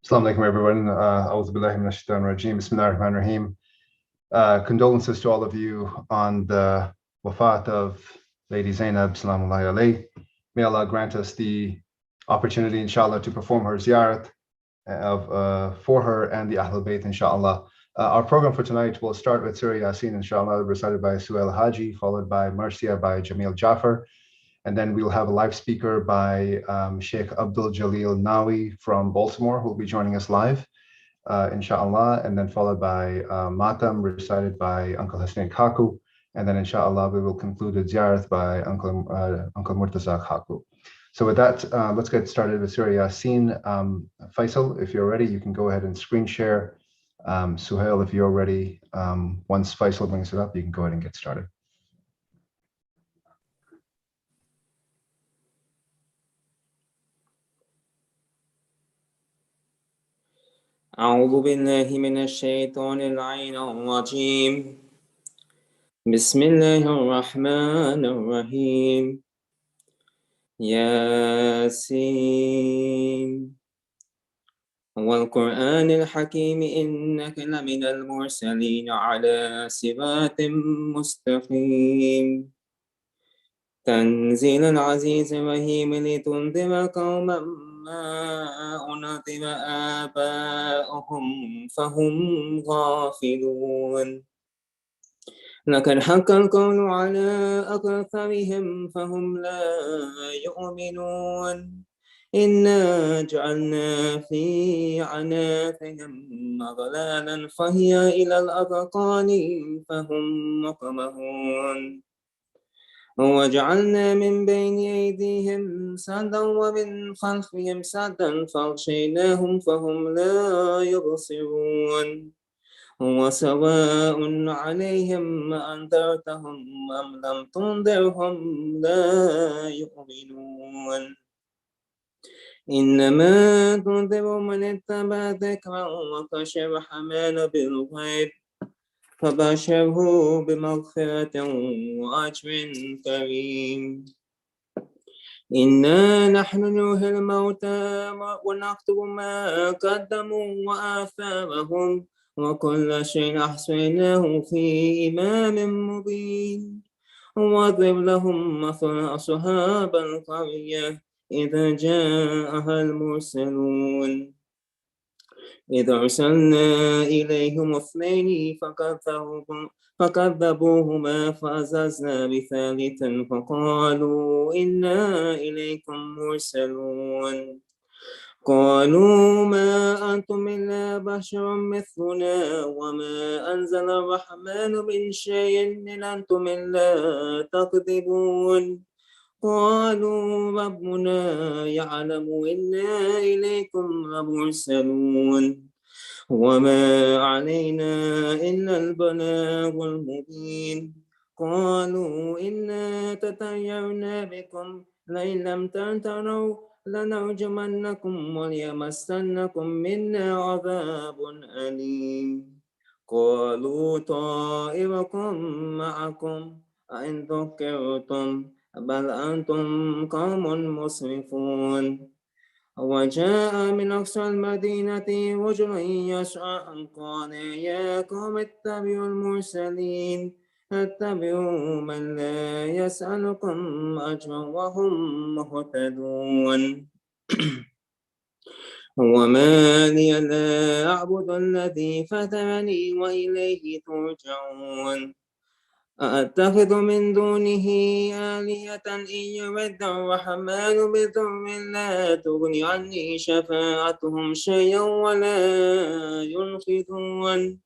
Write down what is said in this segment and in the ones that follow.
Assalamu alaikum, everyone. A'udhu billahi minash shaitanir rajeem. Bismillahir rahmanir rahim. Condolences to all of you on the Wafat of Lady Zainab, salamullahi alayhi. May Allah grant us the opportunity, inshallah, to perform her ziyarat for her and the Ahlul Bayt, inshallah. Our program for tonight will start with Surah Yasin, inshallah, recited by Suhail Haji, followed by Marcia by Jamil Jafar. And then we'll have a live speaker by Sheikh Abdul Jalil Nawi from Baltimore, who will be joining us live, inshallah. And then followed by Matam, recited by Uncle Hussein Kaku. And then, inshallah, we will conclude the ziyarat by Uncle Murtaza Kaku. So with that, let's get started with Surah Yasin. Faisal, if you're ready, you can go ahead and screen share. Suhail, if you're ready, once Faisal brings it up, you can go ahead and get started. أعوذ بالله من الشيطان اللعين الرجيم. بسم الله الرحمن الرحيم. ياسين والقرآن الحكيم إنك لمن المرسلين على صراط مستقيم. تنزيل العزيز الرحيم لتنذر قوما ما أنذر آباؤهم فهم غافلون. لقد حق القول على أكثرهم فهم لا يؤمنون. إنا جعلنا في عناقهم أغلالا فهي إلى الأذقان فهم مقمحون. وجعلنا من بين أيديهم سدا ومن خلفهم سدا فأغشيناهم فهم لا يبصرون. وسواء عليهم أنذرتهم أم لم تنذرهم لا يؤمنون. إنما تنذر من اتبع ذكرا وخشي الرحمن بالغيب فبشره بمغفرة وأجر كريم. إنا نحن نحيي الموتى ونكتب ما قدموا وآثارهم وكل شيء أحصيناه في إمام مبين. واضرب لهم مثل أصحاب القرية إذا جاءها المرسلون إذ أرسلنا إليهم اثنين فكذبوهما فعززنا بثالث فقالوا إنا إليكم مرسلون. قالوا ما أنتم إلا بشر مثلنا وما أنزل الرحمن من شيء إن أنتم إلا تكذبون. قالوا ربنا يعلم إنا إليكم لمرسلون وما علينا إلا البلاغ المبين. قالوا إنا تطيرنا بكم لئن لم تنتهوا لنرجمنكم وليمسنكم منا عذاب أليم. قالوا طائركم معكم أئن ذكرتم بل أنتم قوم مسرفون. وجاء من أقصى المدينة رجل يسعى قال يا قوم اتبعوا المرسلين اتبعوا من لا يسألكم أجرا وهم مهتدون. وما لي لا أعبد الذي فطرني وإليه ترجعون. أأتخذ من دونه آلهة إن يرد الرحمن بضر لا تغني عني شفاعتهم شيئا ولا ينقذون.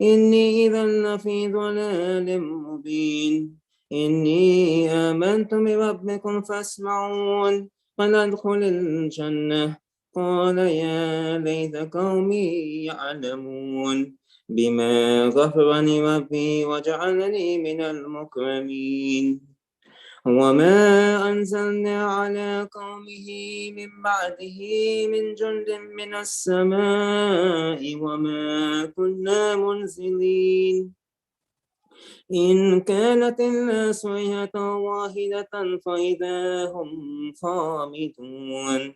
إني إذا لفي ضلال مبين. إني آمنت بربكم فاسمعون. فندخل الجنة. قال يا ليت قومي يعلمون بما غفر لي ربي وجعلني من المكرمين. وما أنزلنا على قومه من بعده من جند من السماء وما كنا منزلين. إن كانت إلا صيحة واحدة فإذا هم خامدون.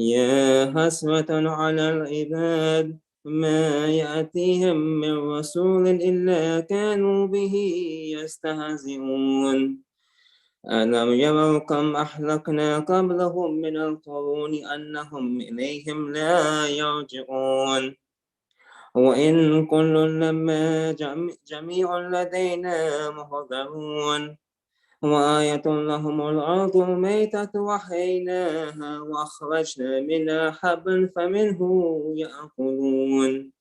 يا حسرة على العباد ما يأتيهم من رسول إلا كانوا به يستهزئون ألم يروا كم أهلكنا قبلهم من القرون أنهم إليهم لا يرجعون وإن كل لما جميع لدينا محضرون وآية لهم الأرض الميتة وحيناها وأخرجنا منها حبا فمنه يأكلون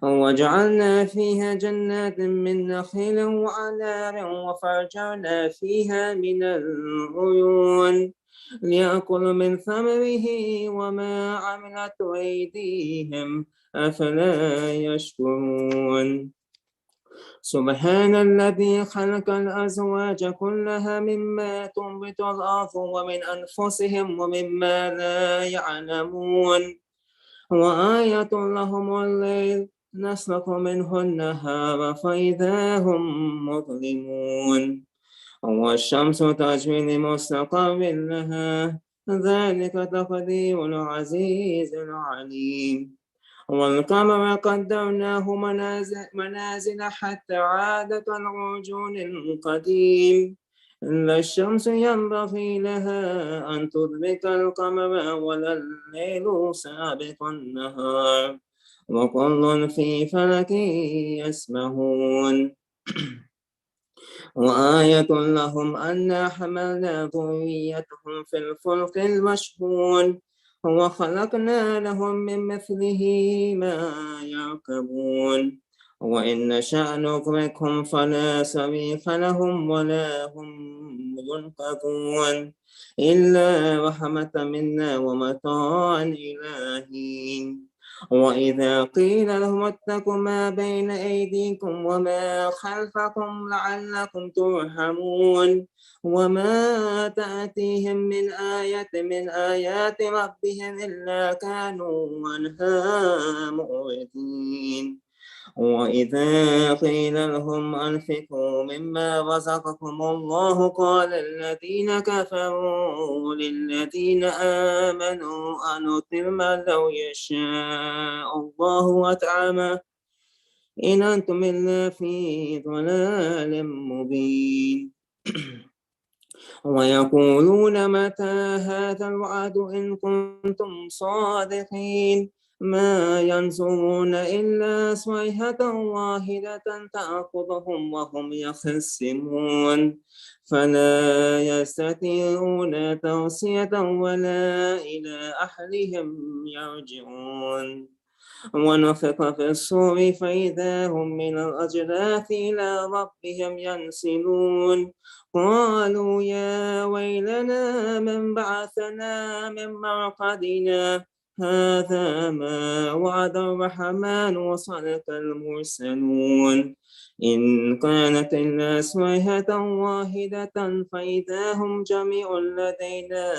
وجعلنا فيها جنات من نخيل وأعناب وفجرنا فيها من العيون ليأكلوا من ثمره وما عملت أيديهم أفلا يشكرون سبحان الذي خلق الأزواج كلها مما تنبت الأرض ومن أنفسهم ومما لا يعلمون وآية لهم الليل نسلخ منه النهار فإذا هم مظلمون والشمس تجري لمستقر لها ذلك تقدير العزيز العليم والقمر قدرناه منازل حتى عاد كالعرجون القديم لا الشمس ينبغي لها أن تدرك القمر ولا الليل سابق النهار وكل في فلك يسبحون وآية لهم أنا حملنا ذريتهم في الفلك المشحون وخلقنا لهم من مثله ما يركبون وإن نشأ نغرقهم فلا صريخ لهم ولا هم ينقذون إلا رحمة منا ومتاعا إلى حين وإذا قيل لهم اتقوا ما بين أيديكم وما خلفكم لعلكم ترحمون وما تأتيهم من آية من آيات ربهم إلا كانوا عنها معرضين وإذا قيل لهم أنفقوا مما رزقكم الله قال الذين كفروا للذين آمنوا أنطعم لو يشاء الله أطعمه إن أنتم إلا في ضلال مبين ويقولون متى هذا الوعد إن كنتم صادقين ما ينظرون إلا صيحة واحدة تأخذهم وهم يخصمون فلا يستطيعون توصية ولا إلى أهلهم يرجعون ونفخ في الصور فإذا هم من الأجداث إلى ربهم ينسلون قالوا يا ويلنا من بعثنا من مرقدنا هذا ما وعد الرحمن وصدق المرسلون إن كانت إلا صيحة واحدة فإذا هم جميع لدينا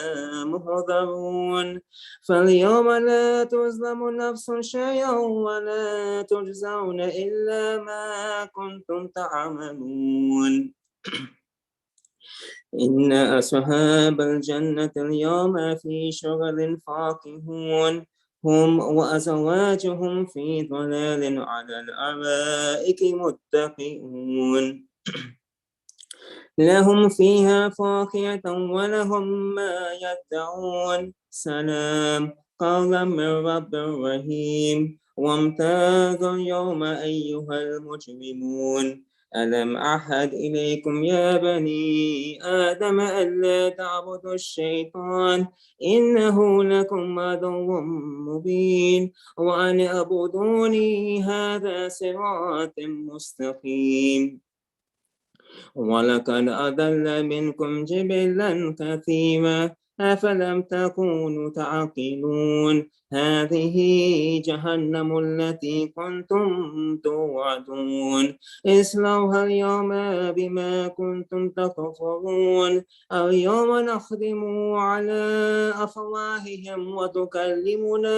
محضرون فاليوم لا تظلم نفس شيئا ولا تجزون إلا ما كنتم تعملون إن أصحاب الجنة اليوم في شغل فاكهون هم وأزواجهم في ظلال على الأرائك متكئون لهم فيها فاكهة ولهم ما يدعون سلام قولا من رب رحيم وامتازوا اليوم أيها المجرمون ألم أعهد إليكم يا بني آدم ألا تعبدوا الشيطان إنه لكم عدو مبين وأن اعبدوني هذا صراط مستقيم ولقد أضل منكم جبلا كثيرا أفلم تكونوا تعقلون هذه جهنم التي كنتم توعدون اصلوها اليوم بما كنتم تكفرون اليوم نختم على أفواههم وتكلمنا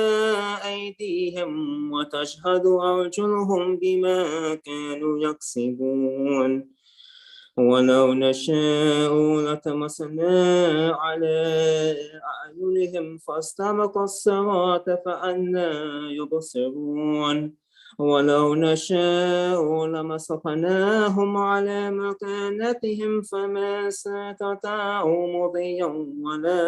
أيديهم وتشهد أرجلهم بما كانوا يكسبون ولو نشاء لطمسنا على أعينهم فاستبقوا الصراط فأنى يبصرون ولو نشاء لمسخناهم على مكانتهم فما استطاعوا مضيا ولا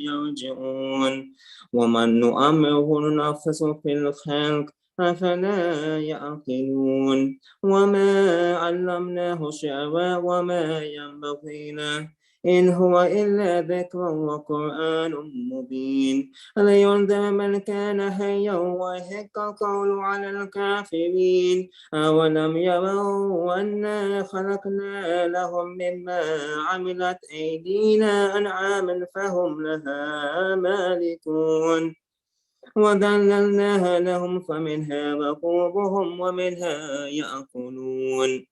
يرجعون ومن نؤمره ننفس في الخلق أفلا يعقلون وما علمناه شعرا وما ينبغي له إن هو إلا ذكر وقرآن مبين لينذر من كان حيا ويحق القول على الكافرين أولم يروا أنا خلقنا لهم مما عملت أيدينا أنعاما فهم لها مالكون وذللناها لهم فمنها ركوبهم ومنها يأكلون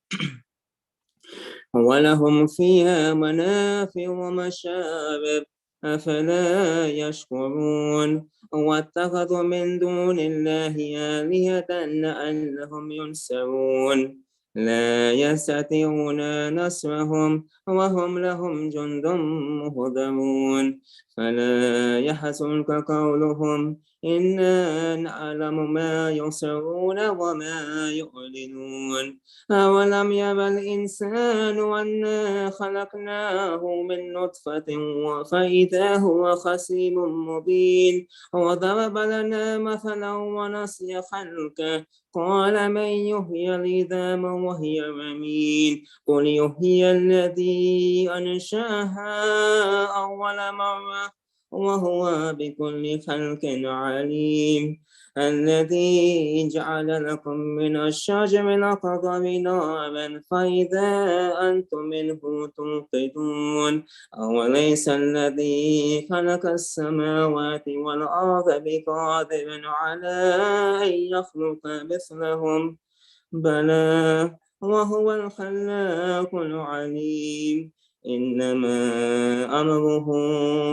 ولهم فيها منافع ومشارب أفلا يشكرون واتخذوا من دون الله آلهة لعلهم ينصرون لا يستطيعون نصرهم وهم لهم جند مهضرون فلا يحزنك قولهم إنا نعلم ما يسرون وما يعلنون أولم ير الإنسان أنا خلقناه من نطفة فإذا هو خصيم مبين وضرب لنا مثلا ونسي خلقه قال من يحيي العظام وهي رميم قل يحيي الذي أنشأها أول مرة وهو بكل خلق عليم الذي جعل لكم من الشجر الأخضر نارا فإذا أنتم منه توقدون أوليس الذي خلق السماوات والأرض بقادر على أن يخلق مثلهم بلى وهو الخلاق العليم إنما أمره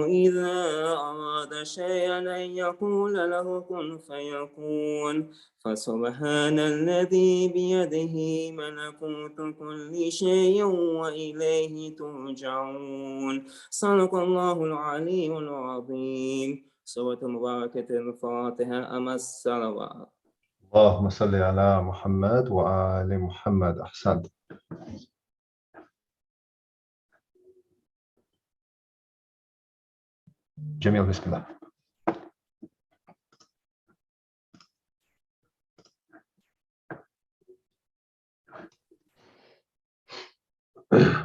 إذا أراد شيئا أن يقول له كن فيكون فسبحان الذي بيده ملكوت كل شيء وإليه ترجعون صدق الله العلي العظيم سورة مباركة الفاتحة أما الصلوات اللهم صل على محمد وآل محمد. أحسنت. جميل. بسم الله.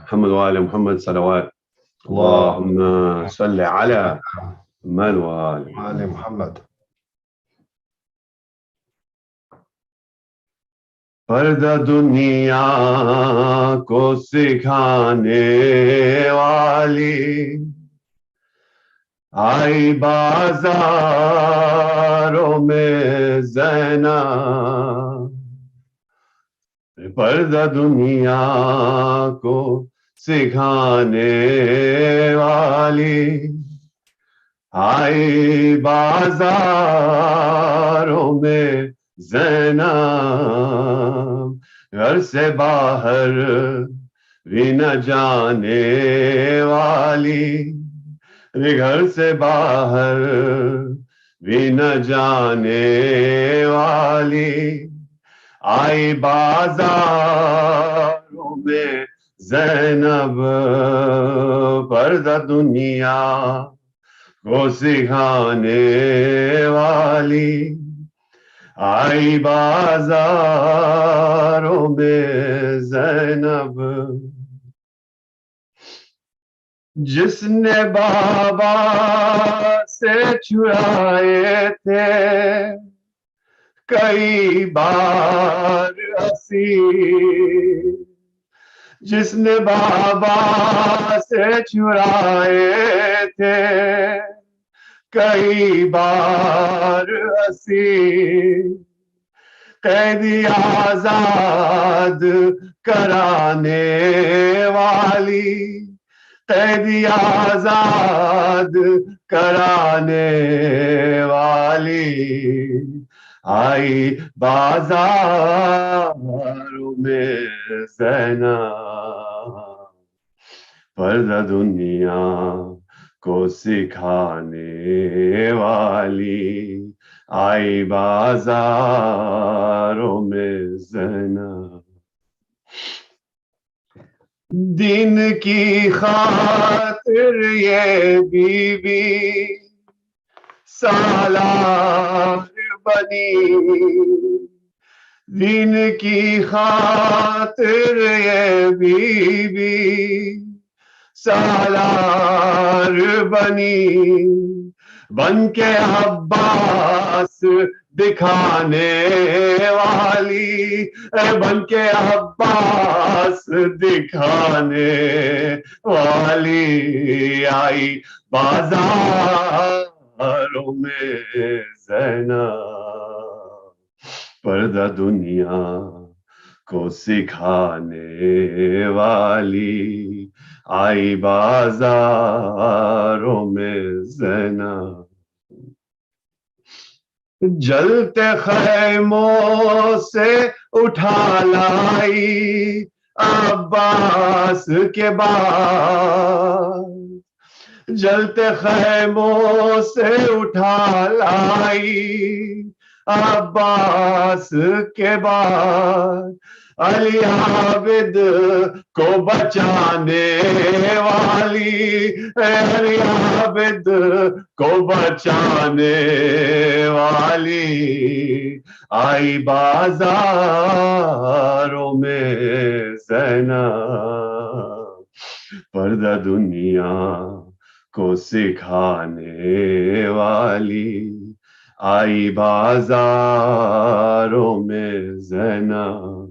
محمد وآل محمد صلوات. اللهم صل على محمد وآل محمد. पर्दा दुनिया को सिखाने वाली आई बाजारों में ज़ैनब पर्दा दुनिया को सिखाने वाली आई बाजारों में ज़ैनब घर से बाहर भी न जाने वाली घर से बाहर भी न जाने वाली आई बाजारों में ज़ैनब पर्दा दुनिया को सिखाने वाली आई बाजारों में ज़ैनब जिसने बाबा से चुराए थे कई बार असीर जिसने बाबा से चुराए थे कई बार असीर कैदी आजाद कराने वाली कैदी आजाद कराने वाली आई बाजारों में ज़ैनब पर्दा दुनिया को सिखाने वाली आई बाजारों में ज़ैनब। दिन की खातिर ये बीबी सालार बनी, दिन की खातिर ये बीबी सालार बनी, बन के अब्बास दिखाने वाली, बन के अब्बास दिखाने वाली आई बाजारों में ज़ैनब। पर्दा दुनिया को सिखाने वाली आई बाजारों में ज़ैनब। जलते खैमों से उठा लाई अब्बास के बाद, जलते खैमों से उठा लाई अब्बास के बाद, अली आबिद को बचाने वाली, अली आबिद को बचाने वाली आई बाजारों में ज़ैनब। पर्दा दुनिया को सिखाने वाली आई बाजारों में ज़ैनब।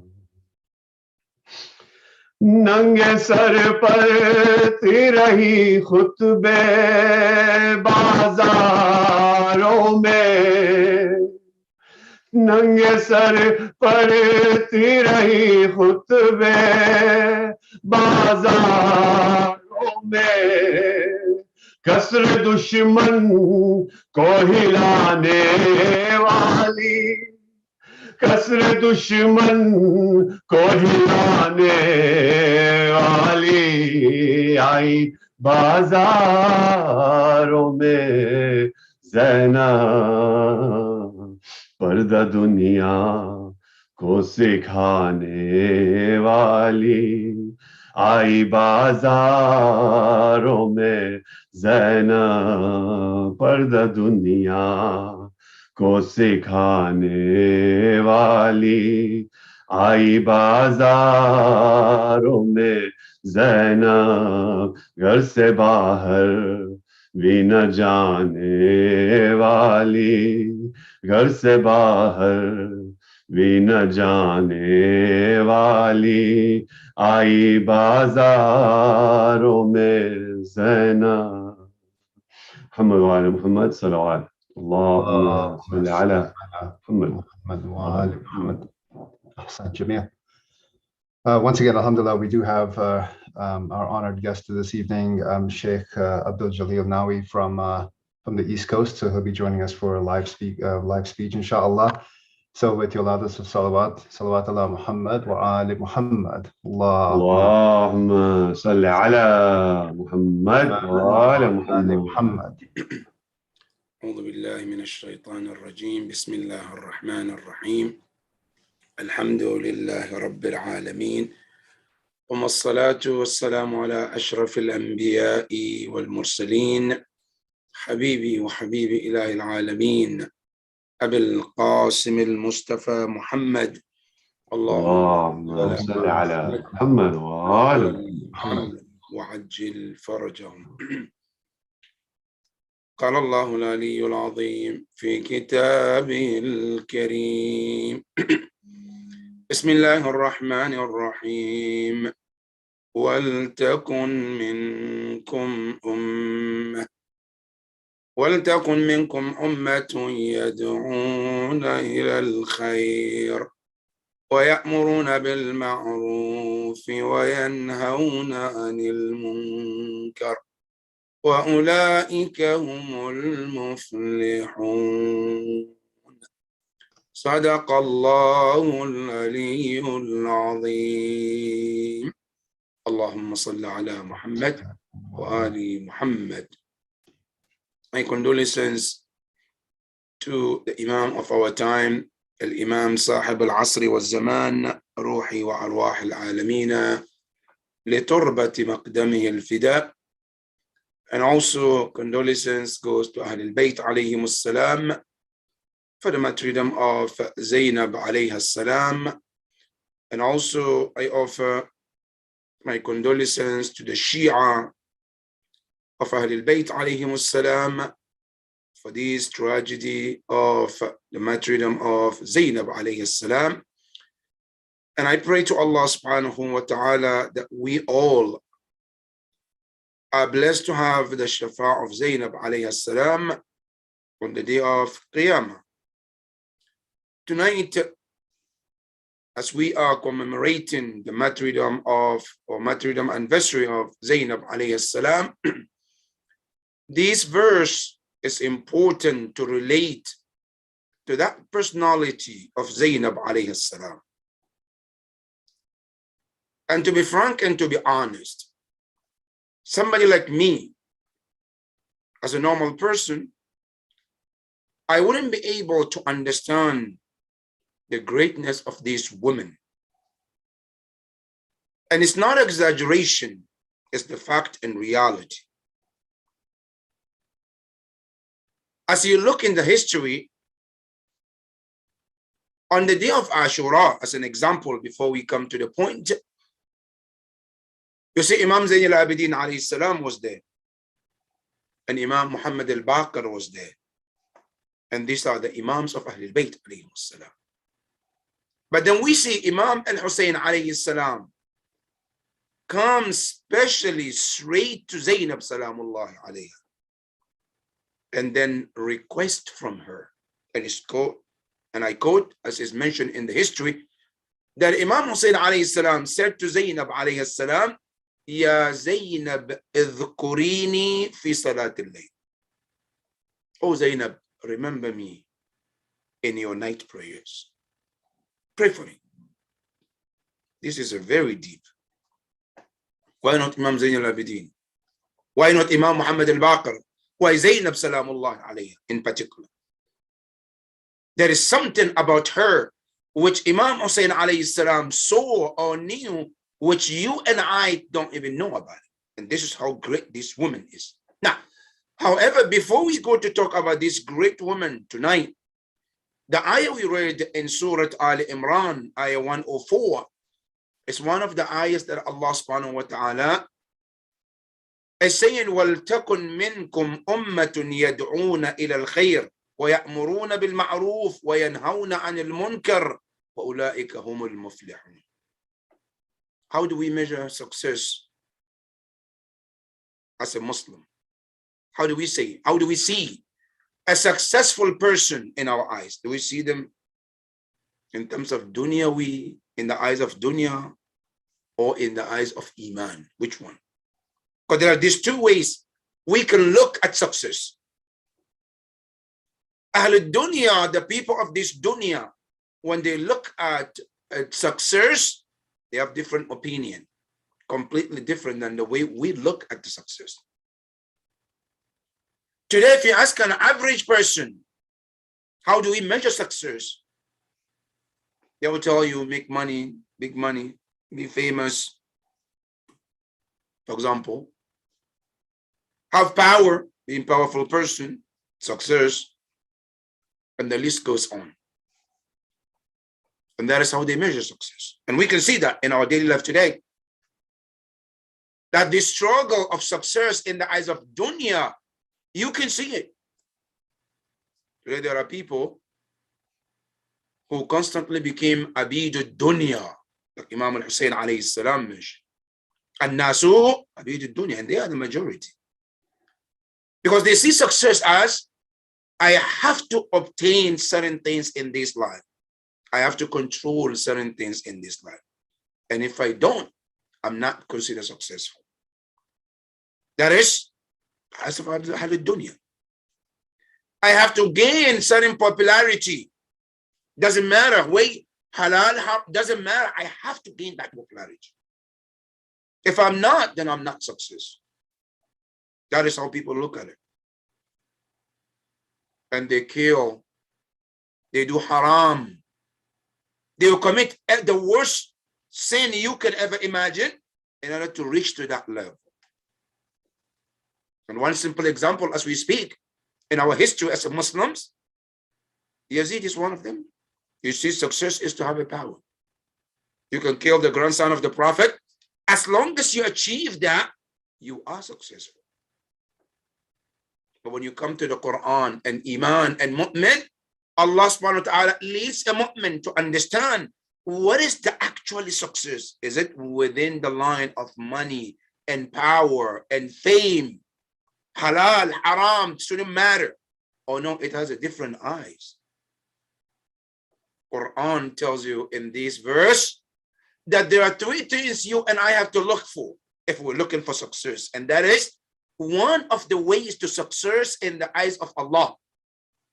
नंगे सर पढ़ती रही खुतबे बाजारों में, नंगे सर पढ़ती रही खुतबे बाजारों में, कसर दुश्मन को हिलाने वाली, कसर दुश्मन को हिलाने वाली आई बाजारों में ज़ैनब। पर्दा दुनिया को सिखाने वाली आई बाजारों में ज़ैनब। पर्दा दुनिया को सिखाने वाली आई बाजारों में ज़ैनब। घर से बाहर भी न जाने वाली, घर से बाहर भी न जाने वाली आई बाजारों में ज़ैनब। मोहम्मद वाले मोहम्मद सल्लल्लाहु اللهم صل على محمد. Once again, alhamdulillah, we do have our honored guest this evening, Sheikh Abdul Jalil Nawi from the East Coast. So he'll be joining us for a live speech, inshallah. So with your loudest of salawat, salawat ala Muhammad wa ali Muhammad. Allahumma salli ala Muhammad wa ali Muhammad. أعوذ بالله من الشيطان الرجيم. بسم الله الرحمن الرحيم. الحمد لله رب العالمين، ثم الصلاة والسلام على أشرف الأنبياء والمرسلين، حبيبي وحبيب إله العالمين أبي القاسم المصطفى محمد. اللهم صل على محمد وآل محمد وعجل فرجهم. قال الله العلي العظيم في كتابه الكريم: بسم الله الرحمن الرحيم. ولتكن منكم أمة يدعون إلى الخير ويأمرون بالمعروف وينهون عن المنكر وأولئك هم المفلحون. صدق الله العلي العظيم. Allahumma salli ala Muhammad wa ali Muhammad. My condolences to the Imam of our time, Al-Imam Sahib al-Asri wal-Zaman, Ruhi wa Arwah al-Alamina, لتربة مقدمه الفداء. And also condolences goes to Ahl al-Bayt alayhim as-salam for the martyrdom of Zainab alayha as-salam. And also I offer my condolences to the Shia of Ahl al-Bayt alayhim as-salam for this tragedy of the martyrdom of Zainab alayhi as-salam. And I pray to Allah subhanahu wa ta'ala that we all are blessed to have the shafa of Zainab alayhi as-salam on the day of Qiyamah. Tonight, as we are commemorating the martyrdom anniversary of Zainab alayhi as-salam, this verse is important to relate to that personality of Zainab alayhi as-salam. And to be frank and to be honest, somebody like me, as a normal person, I wouldn't be able to understand the greatness of this woman. And it's not exaggeration, it's the fact and reality. As you look in the history, on the day of Ashura, as an example, before we come to the point, you see Imam Zayn al-Abidin alayhi salam was there. And Imam Muhammad al-Baqir was there. And these are the Imams of Ahlul Bayt alayhi salam. But then we see Imam al-Hussein alayhi salam come specially straight to Zainab salamullahi alayha and then request from her. And it's quote, and I quote, as is mentioned in the history, that Imam Hussein alayhi salam said to Zainab alayhi salam, Ya Zainab, idhkurini fi salatil layl. Oh Zainab, remember me in your night prayers. Pray for me. This is a very deep. Why not Imam Zayn al-Abidin? Why not Imam Muhammad al-Baqir? Why Zainab salamullah alayha in particular? There is something about her which Imam Hussein alayhi salam saw or knew, which you and I don't even know about it. And this is how great this woman is. Now, however, before we go to talk about this great woman tonight, the ayah we read in Surah Ali Imran, ayah 104, is one of the ayahs that Allah subhanahu wa ta'ala is saying, وَلْتَكُنْ مِنْكُمْ أُمَّةٌ يَدْعُونَ إِلَى الْخَيْرِ وَيَأْمُرُونَ بِالْمَعْرُوفِ وَيَنْهَوْنَ عَنِ الْمُنْكَرِ وَأُولَٰئِكَ هُمُ الْمُفْلِحُونَ. How do we measure success as a Muslim? How do we say? How do we see a successful person in our eyes? Do we see them in terms of dunya, in the eyes of dunya, or in the eyes of iman? Which one? Because there are these two ways we can look at success. Ahl dunya, the people of this dunya, when they look at success, they have different opinion, completely different than the way we look at the success. Today, if you ask an average person, how do we measure success? They will tell you, make money, big money, be famous, for example. Have power, being a powerful person, success, and the list goes on. And that is how they measure success. And we can see that in our daily life today. That the struggle of success in the eyes of dunya, you can see it. Today there are people who constantly became abid dunya, like Imam al-Hussein alayhi salam mentioned. An-nasu abid dunya, and they are the majority. Because they see success as, I have to obtain certain things in this life. I have to control certain things in this life. And if I don't, I'm not considered successful. That is, as of dunya. I have to gain certain popularity. Doesn't matter. Wait, halal, doesn't matter. I have to gain that popularity. If I'm not, then I'm not success. That is how people look at it. And they kill, they do haram, they will commit the worst sin you can ever imagine in order to reach to that level. And one simple example as we speak in our history as Muslims, Yazid is one of them. You see, success is to have a power. You can kill the grandson of the Prophet. As long as you achieve that, you are successful. But when you come to the Quran and Iman and Mu'min, Allah subhanahu wa ta'ala leads a Mu'min to understand what is the actual success. Is it within the line of money and power and fame? Halal, haram, shouldn't matter. Oh no, it has a different eyes. Quran tells you in this verse that there are three things you and I have to look for if we're looking for success. And that is one of the ways to success in the eyes of Allah.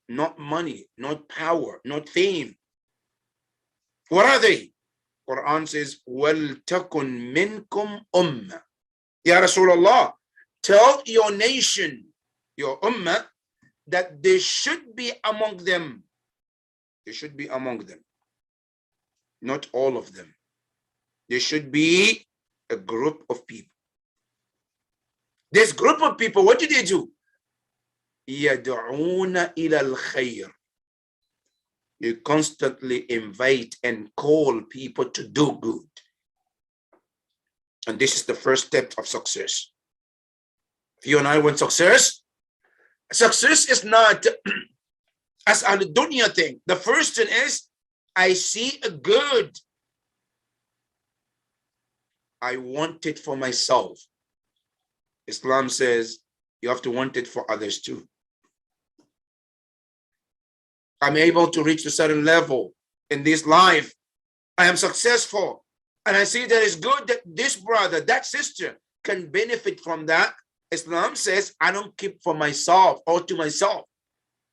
Not money, not power, not fame. What are they? Quran says, وَلْتَكُنْ مِنْكُمْ أُمَّةٌ. Ya Rasulullah, tell your nation, your ummah, that there should be among them. There should be among them. Not all of them. There should be a group of people. This group of people, what do they do? يَدْعُونَ إِلَى الْخَيْرِ. You constantly invite and call people to do good. And this is the first step of success. If you and I want success, success is not as a dunya thing. The first thing is, I see a good. I want it for myself. Islam says you have to want it for others too. I'm able to reach a certain level in this life. I am successful. And I see that it's good that this brother, that sister can benefit from that. Islam says, I don't keep for myself or to myself.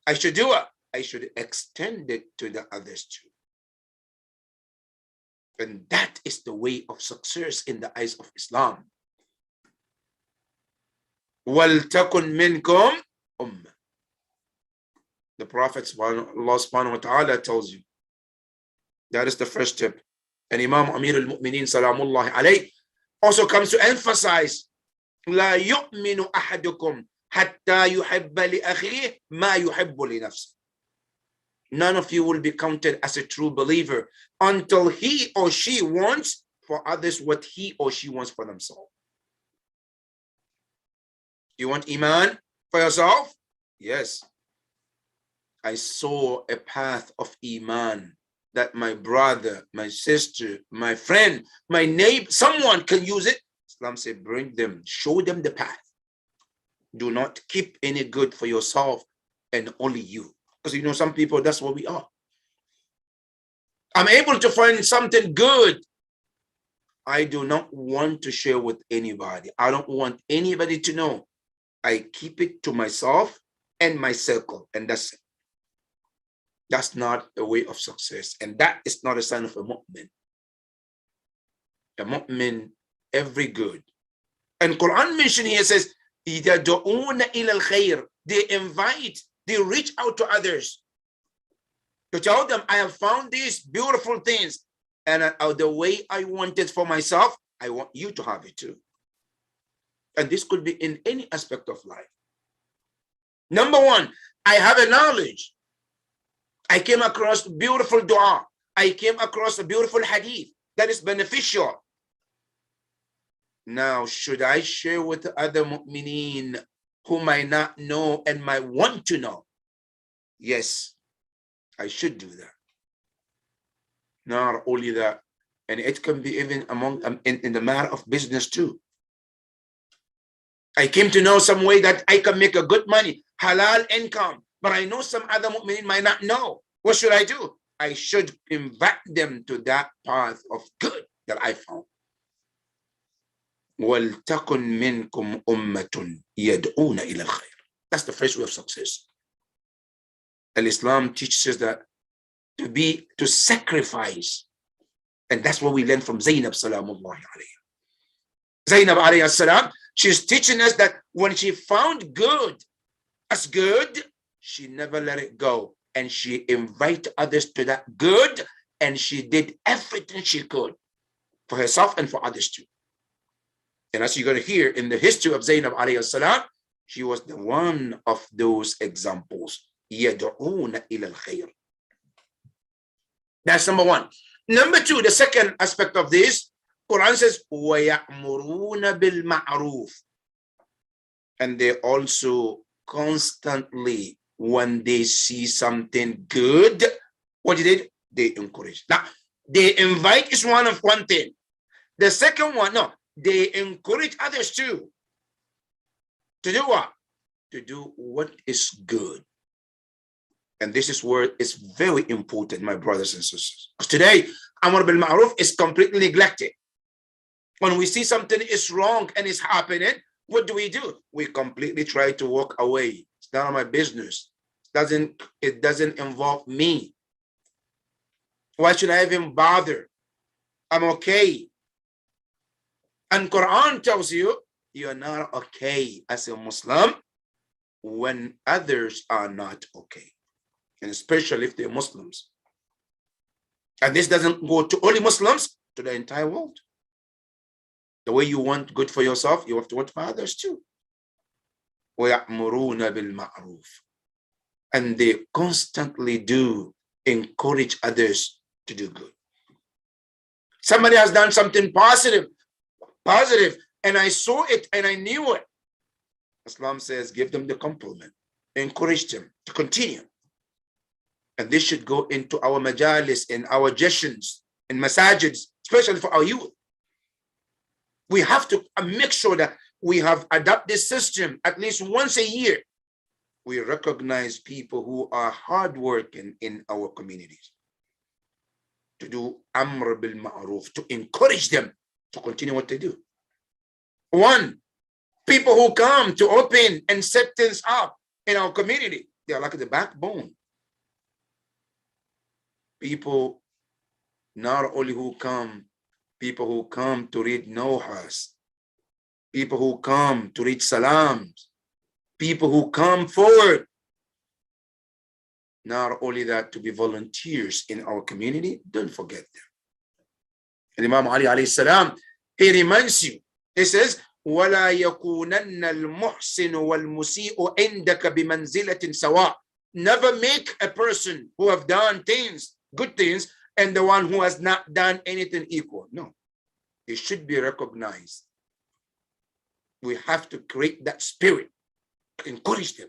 I should do it. I should extend it to the others too. And that is the way of success in the eyes of Islam. وَلْتَكُنْ مِنْكُمْ أُمَّةٌ. The Prophet, Allah subhanahu wa ta'ala, tells you that is the first step. And Imam Amir al-Mu'mineen salamullahi alayh also comes to emphasize لا يؤمن أحدكم حتى يحب لأخيه ما يحب لنفسه. None of you will be counted as a true believer until he or she wants for others what he or she wants for themselves. You want Iman for yourself? Yes. I saw a path of Iman that my brother, my sister, my friend, my neighbor, someone can use it. Islam said, bring them, show them the path. Do not keep any good for yourself and only you. Because you know, some people, that's what we are. I'm able to find something good. I do not want to share with anybody. I don't want anybody to know. I keep it to myself and my circle, and that's it. That's not a way of success, and that is not a sign of a mu'min. A mu'min, every good. And Quran mention here says, يَدْعُونَ إِلَى الْخَيْرِ. They invite, they reach out to others to tell them, I have found these beautiful things, and the way I want it for myself, I want you to have it too. And this could be in any aspect of life. Number one, I have a knowledge. I came across beautiful dua. I came across a beautiful hadith that is beneficial. Now, should I share with other mu'mineen who might not know and might want to know? Yes, I should do that. Not only that, and it can be even among in the matter of business too. I came to know some way that I can make a good money, halal income, but I know some other mu'mineen might not know. What should I do? I should invite them to that path of good that I found. وَلْتَكُنْ مِنْكُمْ أُمَّةٌ يَدْعُونَ إِلَى الْخَيْرِ. That's the first way of success. And Islam teaches us that to sacrifice. And that's what we learn from Zainab salamullahi alayha. Zainab alayhi salam, she's teaching us that when she found good as good, she never let it go. And she invited others to that good. And she did everything she could for herself and for others too. And as you're going to hear in the history of Zainab alayhi salam, she was the one of those examples. يَدْعُونَ إِلَى الْخَيْرِ. That's number one. Number two, the second aspect of this, Quran says, وَيَأْمُرُونَ بِالْمَعْرُوفِ. And they also constantly, when they see something good, what did they encourage? Now, they invite is one thing. The second one, no, they encourage others too. To do what? To do what is good. And this is where it's very important, my brothers and sisters. Because today, Amr bil Ma'ruf is completely neglected. When we see something is wrong and is happening, what do? We completely try to walk away. It's none of my business. It doesn't involve me. Why should I even bother? I'm okay. And Quran tells you, you're not okay as a Muslim when others are not okay. And especially if they're Muslims. And this doesn't go to only Muslims, to the entire world. The way you want good for yourself, you have to want for others too. وَيَأْمُرُونَ بِالْمَعْرُوفِ. And they constantly do encourage others to do good. Somebody has done something positive, and I saw it and I knew it. Islam says, give them the compliment, encourage them to continue. And this should go into our majalis, in our gestions, in masajids, especially for our youth. We have to make sure that we have adopted this system at least once a year. We recognize people who are hardworking in our communities to do amr bil ma'ruf, to encourage them to continue what they do. One, people who come to open and set things up in our community, they are like the backbone. People not only who come, people who come to read Nohas, people who come to read Salams, people who come forward. Not only that, to be volunteers in our community, don't forget them. And Imam Ali alayhi salam, he reminds you, he says, وَلَا يَكُونَنَّ الْمُحْسِنُ وَالْمُسِيءُ عِنْدَكَ بِمَنْزِلَةٍ سَوَاءٍ. Never make a person who have done things, good things, and the one who has not done anything equal. No, it should be recognized. We have to create that spirit, encourage them.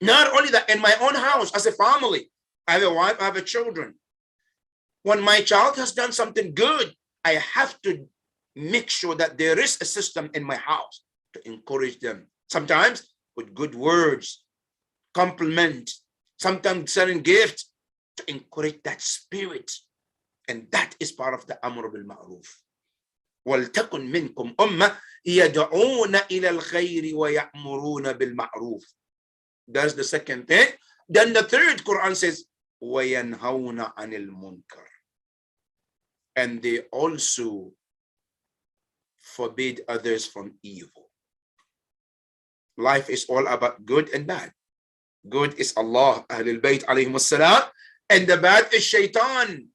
Not only that, in my own house, as a family, I have a wife, I have children. When my child has done something good, I have to make sure that there is a system in my house to encourage them. Sometimes with good words, compliment, sometimes selling gifts, to encourage that spirit. And that is part of the Amr bil Ma'ruf. وَلْتَكُنْ مِنْكُمْ أُمَّةٌ يَدْعُونَ إِلَى الْخَيْرِ وَيَأْمُرُونَ بِالْمَعْرُوفِ. That's the second thing. Then the third, Quran says, وَيَنْهَوْنَ عَنِ الْمُنْكَرِ. And they also forbid others from evil. Life is all about good and bad. Good is Allah, Ahlul Bayt alayhim salam, and the bad is Shaitan.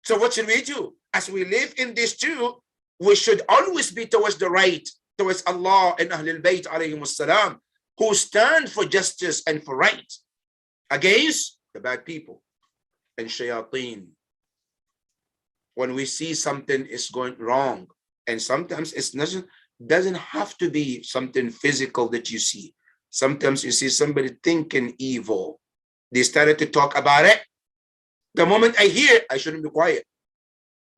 So what should we do? As we live in this too, we should always be towards the right, towards Allah and Ahlul Bayt alayhim salam, who stand for justice and for right against the bad people and shayateen. When we see something is going wrong, and sometimes it doesn't have to be something physical that you see. Sometimes you see somebody thinking evil. They started to talk about it. The moment I hear, I shouldn't be quiet.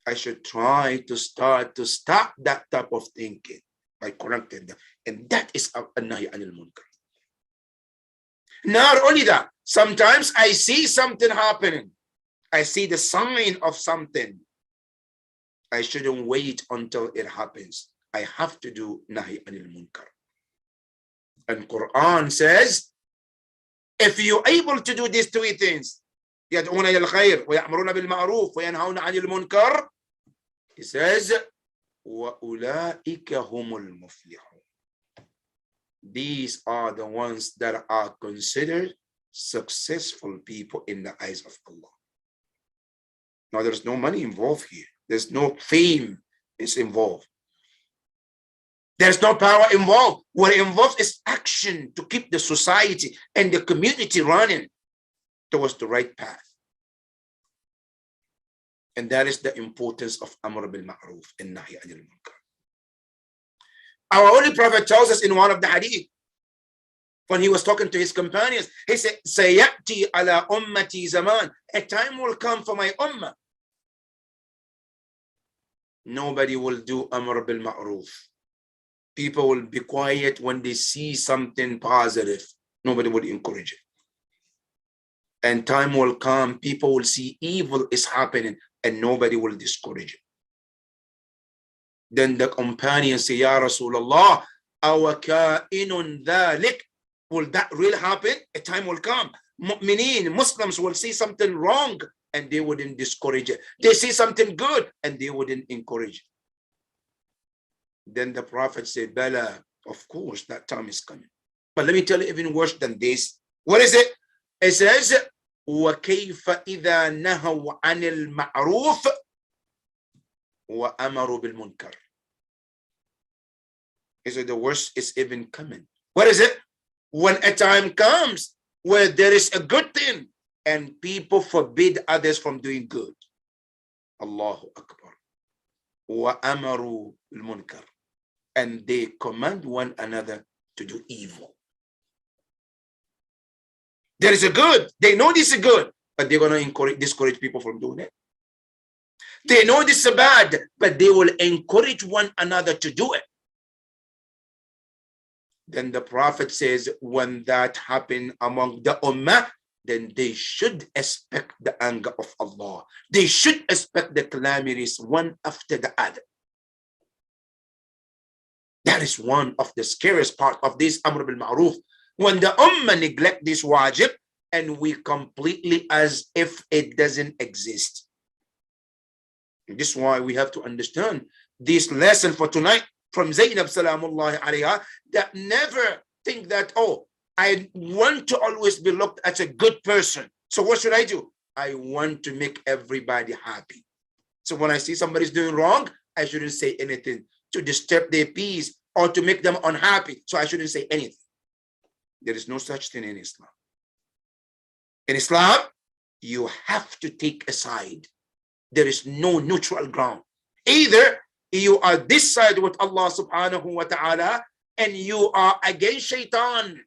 I should try to start to stop that type of thinking by correcting them. And that is an-nahy anil munkar. Not only that, sometimes I see something happening. I see the sign of something. I shouldn't wait until it happens. I have to do nahy anil munkar. And Quran says, if you're able to do these three things, يَدْعُونَ إِلَى الْخَيْرِ وَيَأْمُرُونَ بِالْمَعْرُوفِ وَيَنْهَوْنَ عَنِ الْمُنكَرِ, He says, وَأُولَٰئِكَ هُمُ الْمُفْلِحُونَ. These are the ones that are considered successful people in the eyes of Allah. Now, there's no money involved here. There's no fame is involved. There's no power involved. What involves is action to keep the society and the community running towards the right path. And that is the importance of Amr bil Ma'ruf and Nahy anil Munkar. Our Holy Prophet tells us in one of the hadith, when he was talking to his companions, he said, Sayati ala ummati zaman. A time will come for my ummah. Nobody will do Amr bil Ma'ruf. People will be quiet when they see something positive. Nobody will encourage it. And time will come, people will see evil is happening and nobody will discourage it. Then the companions say, Ya Rasulullah, awa ka'inun dhalik. Will that really happen? A time will come. Mu'mineen, Muslims will see something wrong and they wouldn't discourage it. They see something good and they wouldn't encourage it. Then the Prophet said, Bala, of course, that time is coming. But let me tell you even worse than this. What is it? It says, وَكَيْفَ إِذَا نَهَوْا عَنِ الْمَعْرُوفِ وَأَمَرُوا بِالْمُنْكَرِ. He said, the worst is even coming. What is it? When a time comes where there is a good thing and people forbid others from doing good. Allahu Akbar. وَأَمَرُوا بِالْمُنْكَرِ. And they command one another to do evil. There is a good. They know this is good, but they're going to discourage people from doing it. They know this is bad, but they will encourage one another to do it. Then the Prophet says, when that happened among the Ummah, then they should expect the anger of Allah. They should expect the calamities one after the other. That is one of the scariest part of this Amr bil Ma'ruf. When the Ummah neglect this wajib and we completely as if it doesn't exist. And this is why we have to understand this lesson for tonight from Zainab salamullahi alayha, that never think that, oh, I want to always be looked as a good person. So what should I do? I want to make everybody happy. So when I see somebody's doing wrong, I shouldn't say anything to disturb their peace or to make them unhappy. So I shouldn't say anything. There is no such thing in Islam. In Islam, you have to take a side. There is no neutral ground. Either you are this side with Allah subhanahu wa ta'ala and you are against shaitan,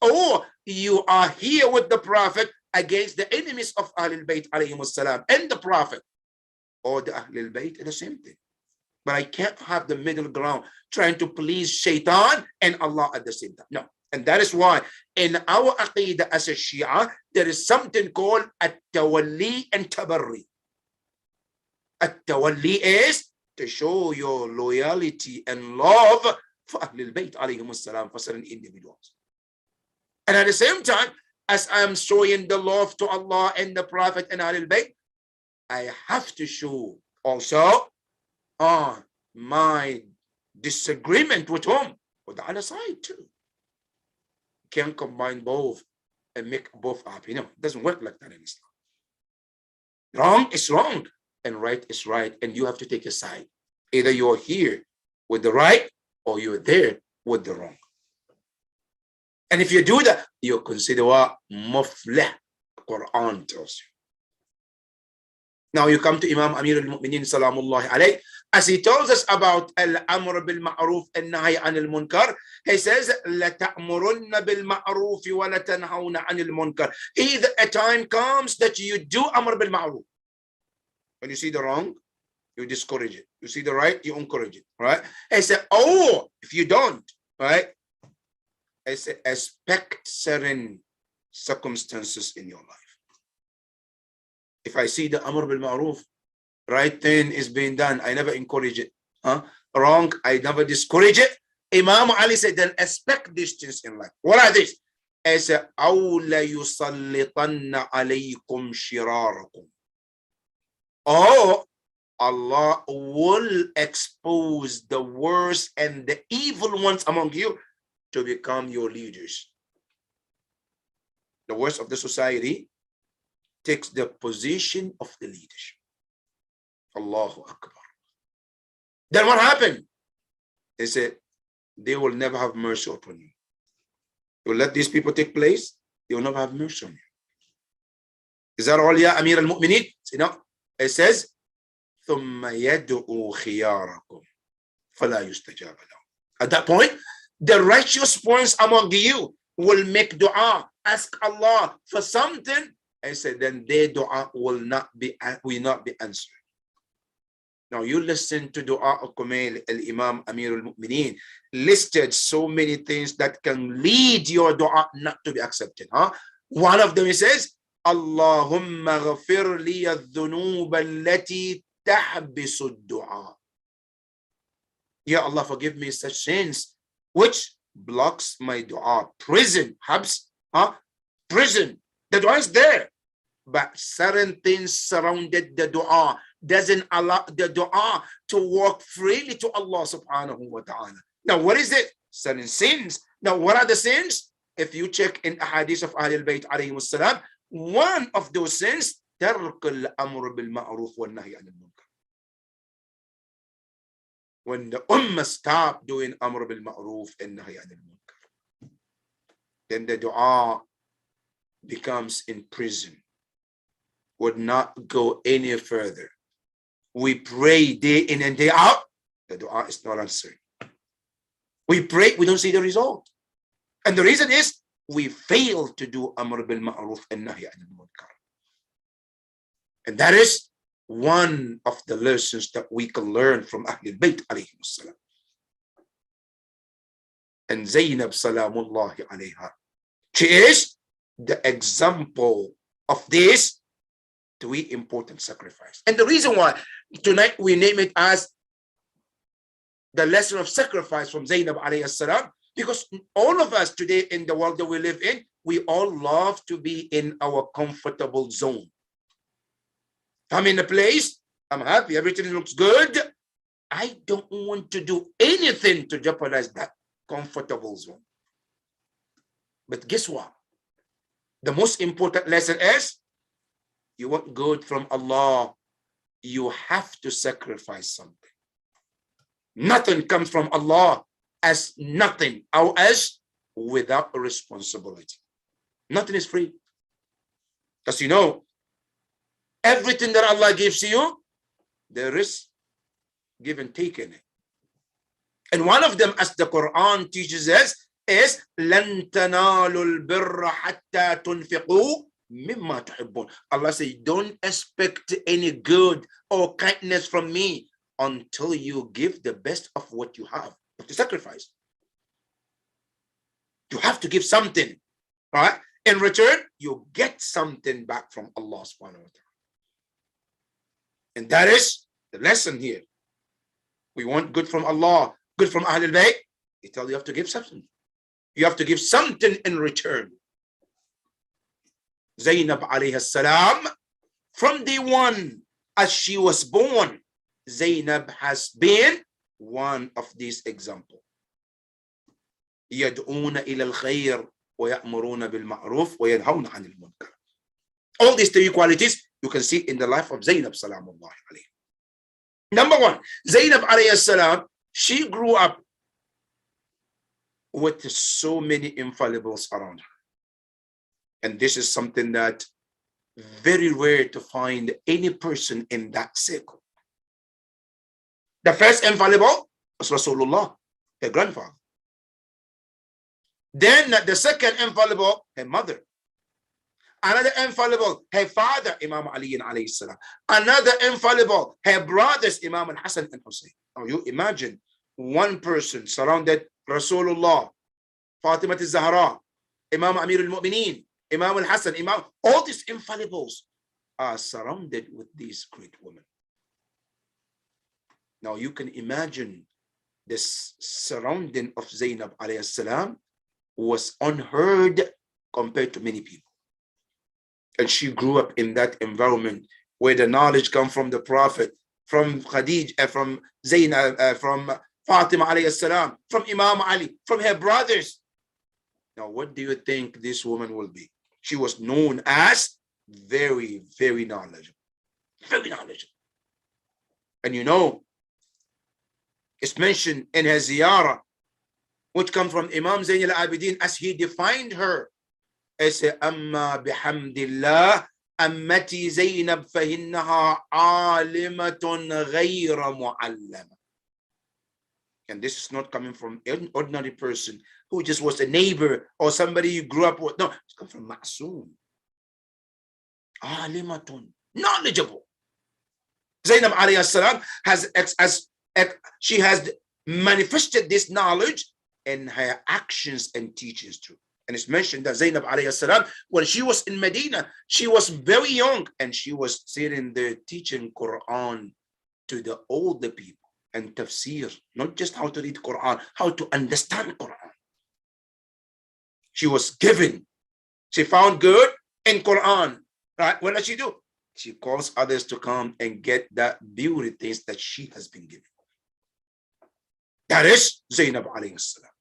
or you are here with the Prophet against the enemies of Ahlul Bayt alayhim salam and the Prophet, or the Ahlul Bayt, the same thing. But I can't have the middle ground trying to please shaitan and Allah at the same time. No. And that is why in our aqidah as a Shia, there is something called at-tawalli and tabarri. At-tawalli is to show your loyalty and love for Ahlul Bayt alayhim salam, for certain individuals. And at the same time, as I am showing the love to Allah and the Prophet and Ahlul Bayt, I have to show also my disagreement with whom? With the other side too. Can't combine both and make both happy. No, it doesn't work like that in Islam. Wrong is wrong and right is right, and you have to take a side. Either you're here with the right or you're there with the wrong. And if you do that, you're considered what? Mufleh, Quran tells you. Now you come to Imam Amir al-Mu'minin salamullahi alayh, as he tells us about al-amr bil ma'ruf and nahy anil munkar. He says, la ta'murunna bil ma'ruf wa la tanhawna anil munkar. Either a time comes that you do amr bil ma'ruf. When you see the wrong, you discourage it. You see the right, you encourage it. Right? He said, oh, if you don't, right? I say, expect certain circumstances in your life. If I see the amr bil ma'ruf, right thing is being done, I never encourage it. Wrong, I never discourage it. Imam Ali said, then expect these things in life. What are these? He said, أَوْ لَيُسَلِّطَنَّ عَلَيْكُمْ شِرَارَكُمْ. Or Allah will expose the worst and the evil ones among you to become your leaders. The worst of the society takes the position of the leadership. Allahu Akbar. Then what happened? They said, they will never have mercy upon you. You will let these people take place, they will never have mercy on you. Is that all, ya Amir al-Mu'mineen? No. It says, ثُمَّ يَدْعُوا خِيَارَكُمْ فَلَا يُسْتَجَابَ لَهُمْ. At that point, the righteous ones among you will make dua, ask Allah for something. I said, then their dua will not be answered. Now you listen to dua of Kumail al-Imam Amir al-Mu'mineen, listed so many things that can lead your dua not to be accepted. One of them, he says, Allahumma ghafir li adh-dhunub allati tahbisu ad-du'a. Ya Allah, forgive me such sins which blocks my dua. Prison, habs, prison. The dua is there, but certain things surrounded the dua, doesn't allow the dua to walk freely to Allah subhanahu wa ta'ala. Now, what is it? Certain sins. Now, what are the sins? If you check in ahadith of Ahlul Bayt alayhi salam, one of those sins, ترك الأمر بالمعروف والنهي عن المنكر. When the ummah stop doing amr bil ma'ruf and nahy anil munkar, then the dua becomes in prison, would not go any further. We pray day in and day out, the dua is not answered. We pray, we don't see the result. And the reason is, we fail to do amr bil ma'ruf and nahy anil munkar. And that is one of the lessons that we can learn from Ahlul Bayt alayhim salam. And Zainab salamullahi alayha, she is the example of this three important sacrifice. And the reason why tonight we name it as the lesson of sacrifice from Zainab alayhi salam, because all of us today in the world that we live in, we all love to be in our comfortable zone. I'm in a place, I'm happy, everything looks good. I don't want to do anything to jeopardize that comfortable zone. But guess what? The most important lesson is, you want good from Allah, you have to sacrifice something. Nothing comes from Allah as nothing, or as without a responsibility. Nothing is free. As you know, everything that Allah gives you, there is give and take in it. And one of them, as the Quran teaches us, is لَن تَنَالُوا الْبِرَّ حَتَّى تُنْفِقُوا مِمَّا تُحِبُّونَ. Allah says, don't expect any good or kindness from me until you give the best of what you have. You have to sacrifice. You have to give something. All right? In return, you get something back from Allah subhanahu wa ta'ala. And that is the lesson here. We want good from Allah, good from Ahlul Bayt. He tells you have to give something. You have to give something in return. Zainab alayhi salam, from day one, as she was born, Zainab has been one of these examples. يَدْعُونَ إِلَى الْخَيْرِ وَيَأْمُرُونَ بِالْمَعْرُوفِ وَيَنْهَوْنَ عَنِ الْمُنكَرِ. All these three qualities you can see in the life of Zainab salamullahi alayhi. Number one, Zainab alayhi salam, she grew up with so many infallibles around her. And this is something that very rare to find any person in that circle. The first infallible was Rasulullah, her grandfather. Then the second infallible, her mother. Another infallible, her father, Imam Ali alayhi salam. Another infallible, her brothers, Imam al-Hasan and Hussein. Now you imagine one person surrounded Rasulullah, Fatima al-Zahra, Imam Amir al-Mu'mineen, Imam al-Hasan, Imam, all these infallibles are surrounded with these great women. Now you can imagine this surrounding of Zainab alayhi salam was unheard compared to many people. And she grew up in that environment where the knowledge comes from the Prophet, from Khadija, from Zainab, from Fatima alayhi salam, from Imam Ali, from her brothers. Now, what do you think this woman will be? She was known as very, very knowledgeable. Very knowledgeable. And you know, it's mentioned in her ziyarah, which comes from Imam Zain al-Abidin, as he defined her as Amma bihamdillah ammati Zainab fahinnaha alimatun ghayra mu'allama. And this is not coming from an ordinary person who just was a neighbor or somebody you grew up with. No, it's come from Ma'soom. Alimatun, knowledgeable. Zainab alayhi salam she has manifested this knowledge in her actions and teachings too. And it's mentioned that Zainab alayhi salam, when she was in Medina, she was very young and she was sitting there teaching Quran to the older people and tafsir, not just how to read Quran, how to understand Quran. She was given, she found good in Quran, right? What does she do? She calls others to come and get that beauty things that she has been given. That is Zainab alayhi salam.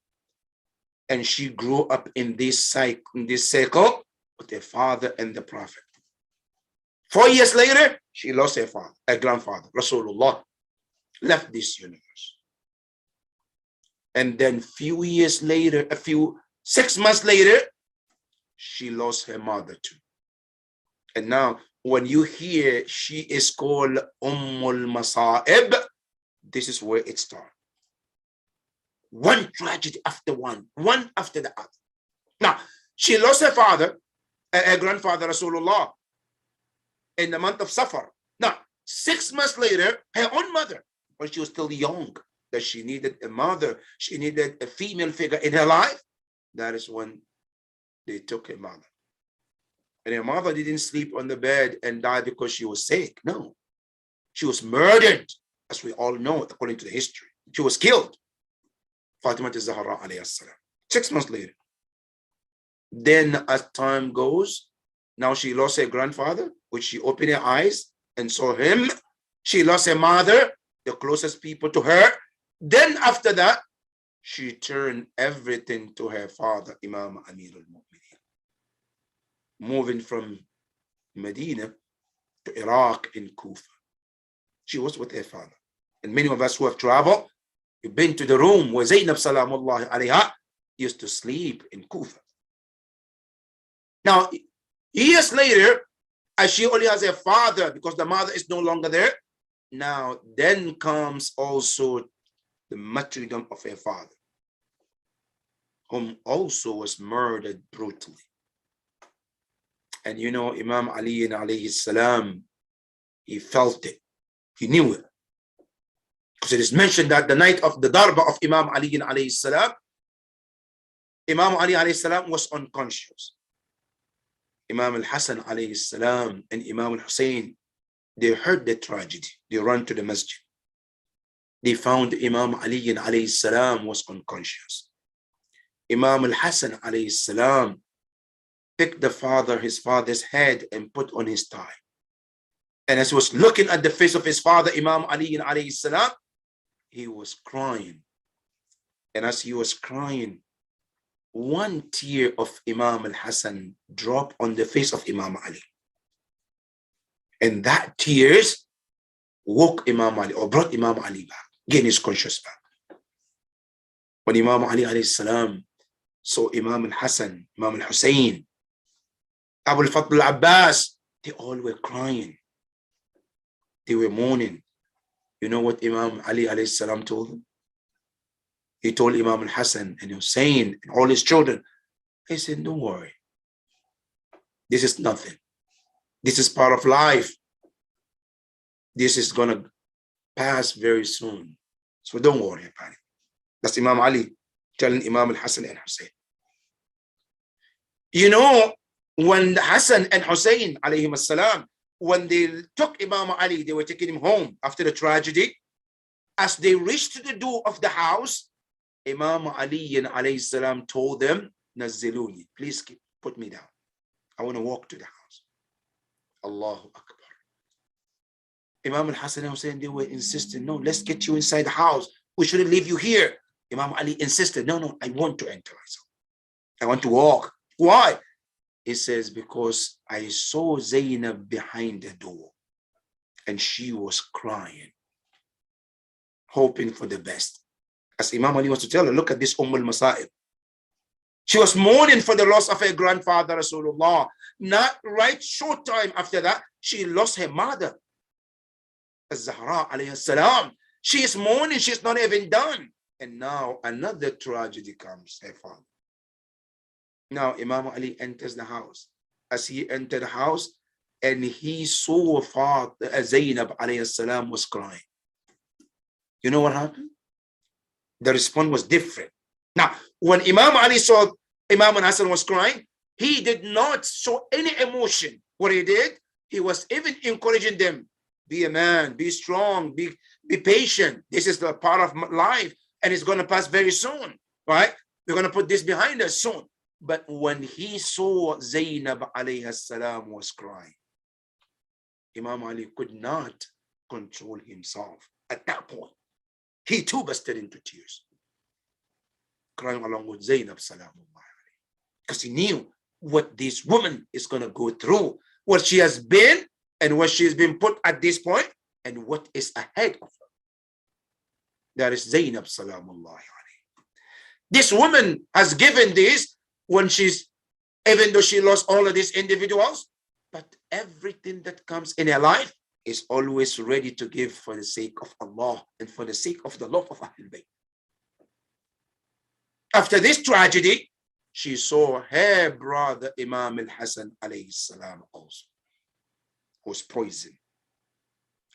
And she grew up in this cycle with her father and the Prophet. 4 years later, she lost her father, her grandfather, Rasulullah, left this universe. And then 6 months later, she lost her mother too. And now, when you hear she is called Ummul Masa'ib, this is where it starts. One tragedy after one after the other. Now, she lost her father, her grandfather, Rasulullah, in the month of Safar. Now, 6 months later, her own mother, when she was still young, that she needed a mother, she needed a female figure in her life. That is when they took her mother. And her mother didn't sleep on the bed and die because she was sick. No. She was murdered, as we all know, according to the history. She was killed. Fatima al-Zahra alayhi salam. 6 months later. Then as time goes, now she lost her grandfather, which she opened her eyes and saw him. She lost her mother, the closest people to her. Then after that, she turned everything to her father, Imam Amir al-Mu'mineen. Moving from Medina to Iraq in Kufa. She was with her father. And many of us who have traveled, you've been to the room where Zainab Salamullahi alayha used to sleep in Kufa. Now, years later, as she only has a father because the mother is no longer there, now then comes also the martyrdom of her father, whom also was murdered brutally. And you know, Imam Ali alayhi salam, he felt it, he knew it. Because it is mentioned that the night of the darba of Imam Ali alayhi salam, Imam Ali alayhi salam was unconscious. Imam al-Hasan alayhi salam and Imam al-Hussein, they heard the tragedy. They ran to the masjid. They found Imam Ali alayhi salam was unconscious. Imam al-Hasan alayhi salam picked his father's head and put on his thigh. And as he was looking at the face of his father, Imam Ali alayhi salam, he was crying. And as he was crying, one tear of Imam al-Hasan dropped on the face of Imam Ali. And that tears woke Imam Ali, or brought Imam Ali back, gained his conscience back. When Imam Ali alayhi salam saw Imam al-Hasan, Imam al-Hussein, Abu al-Fadl al-Abbas, they all were crying. They were mourning. You know what Imam Ali alayhi salam told them? He told Imam al-Hasan and Hussein and all his children, he said, don't worry. This is nothing. This is part of life. This is going to pass very soon. So don't worry about it. That's Imam Ali telling Imam al-Hasan and Hussein. You know, when Hassan and Hussein alayhim as-salam, when they took Imam Ali, they were taking him home after the tragedy. As they reached to the door of the house, Imam Ali alayhi salam told them, Nazziluni, please put me down. I want to walk to the house. Allahu Akbar. Imam al-Hassan and Hussein, they were insisting, no, let's get you inside the house. We shouldn't leave you here. Imam Ali insisted, no, I want to enter myself. I want to walk. Why? He says, because I saw Zainab behind the door and she was crying, hoping for the best. As Imam Ali wants to tell her, look at this al-Masa'ib. She was mourning for the loss of her grandfather, Rasulullah. Not right short time after that, she lost her mother, Az-Zahra alayhi salam. She is mourning, she's not even done. And now another tragedy comes, her father. Now Imam Ali enters the house. As he entered the house, and he saw Zainab alayhi salam was crying. You know what happened? The response was different. Now, when Imam Ali saw Imam Hassan was crying, he did not show any emotion. What he did, he was even encouraging them, be a man, be strong, be patient. This is the part of life, and it's going to pass very soon, right? We're going to put this behind us soon. But when he saw Zainab alayhi salam was crying, Imam Ali could not control himself at that point. He too busted into tears, crying along with Zainab salamullah, because he knew what this woman is going to go through, what she has been and what she's been put at this point, and what is ahead of her. That is Zainab salamullah. This woman has given this when she's, even though she lost all of these individuals, but everything that comes in her life is always ready to give for the sake of Allah and for the sake of the love of Ahlul Bayt. After this tragedy, she saw her brother Imam al-Hassan alayhi salam also, who was poisoned.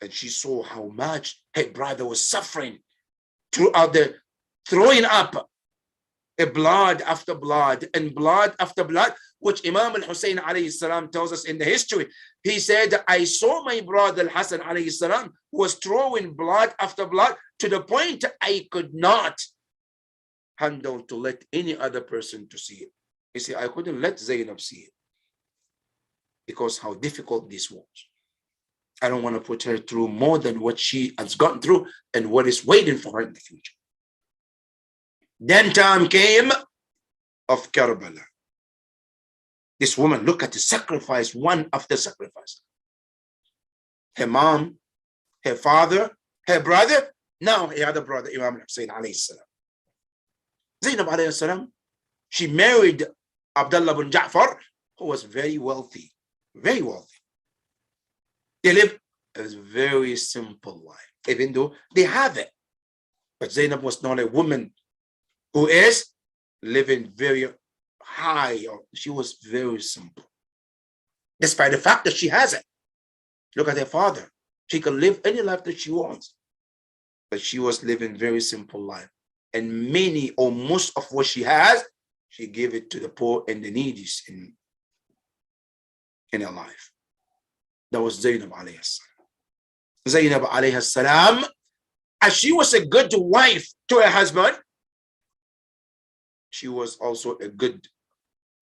And she saw how much her brother was suffering throughout the throwing up blood after blood and blood after blood, which Imam al-Hussein alayhi salam tells us in the history. He said, I saw my brother al-Hassan alayhi salam was throwing blood after blood to the point I could not handle to let any other person to see it. He said, I couldn't let Zainab see it because how difficult this was. I don't want to put her through more than what she has gone through and what is waiting for her in the future. Then time came of Karbala. This woman, look at the sacrifice, one after sacrifice. Her mom, her father, her brother, now her other brother, Imam Hussein alayhi salam. Zainab alayhi salam, she married Abdullah bin Ja'far, who was very wealthy, very wealthy. They live a very simple life, even though they have it. But Zainab was not a woman who is living very high, or she was very simple. Despite the fact that she has it. Look at her father. She can live any life that she wants. But she was living very simple life. And many or most of what she has, she gave it to the poor and the needy in her life. That was Zainab alayhi salam. Zainab alayhi salam, as she was a good wife to her husband, she was also a good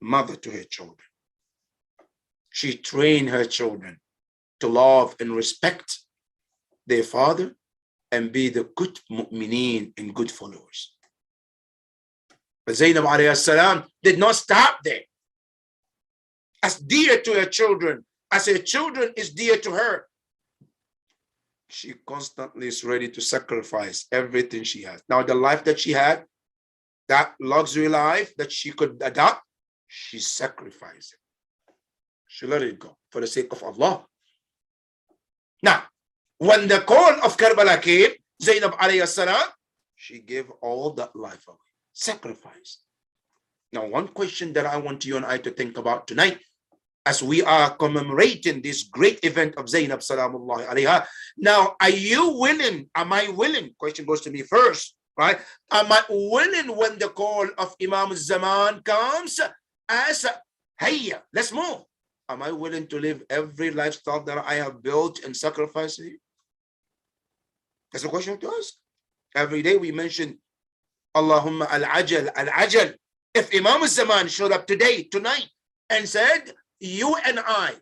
mother to her children. She trained her children to love and respect their father and be the good mu'mineen and good followers. But Zainab alayhi salam did not stop there. As dear to her children, as her children is dear to her, she constantly is ready to sacrifice everything she has. Now the life that she had, that luxury life that she could adopt, she sacrificed it. She let it go for the sake of Allah. Now, when the call of Karbala came, Zainab alayhi salam, she gave all that life away, sacrifice. Now, one question that I want you and I to think about tonight, as we are commemorating this great event of Zainab salamullahi alayha. Now, are you willing? Am I willing? Question goes to me first, right? Am I willing when the call of Imam Zaman comes as, hey, let's move? Am I willing to live every lifestyle that I have built and sacrifice it? That's the question to ask. Every day we mention Allahumma al-ajal, al-ajal. If Imam Zaman showed up today, tonight, and said, you and I,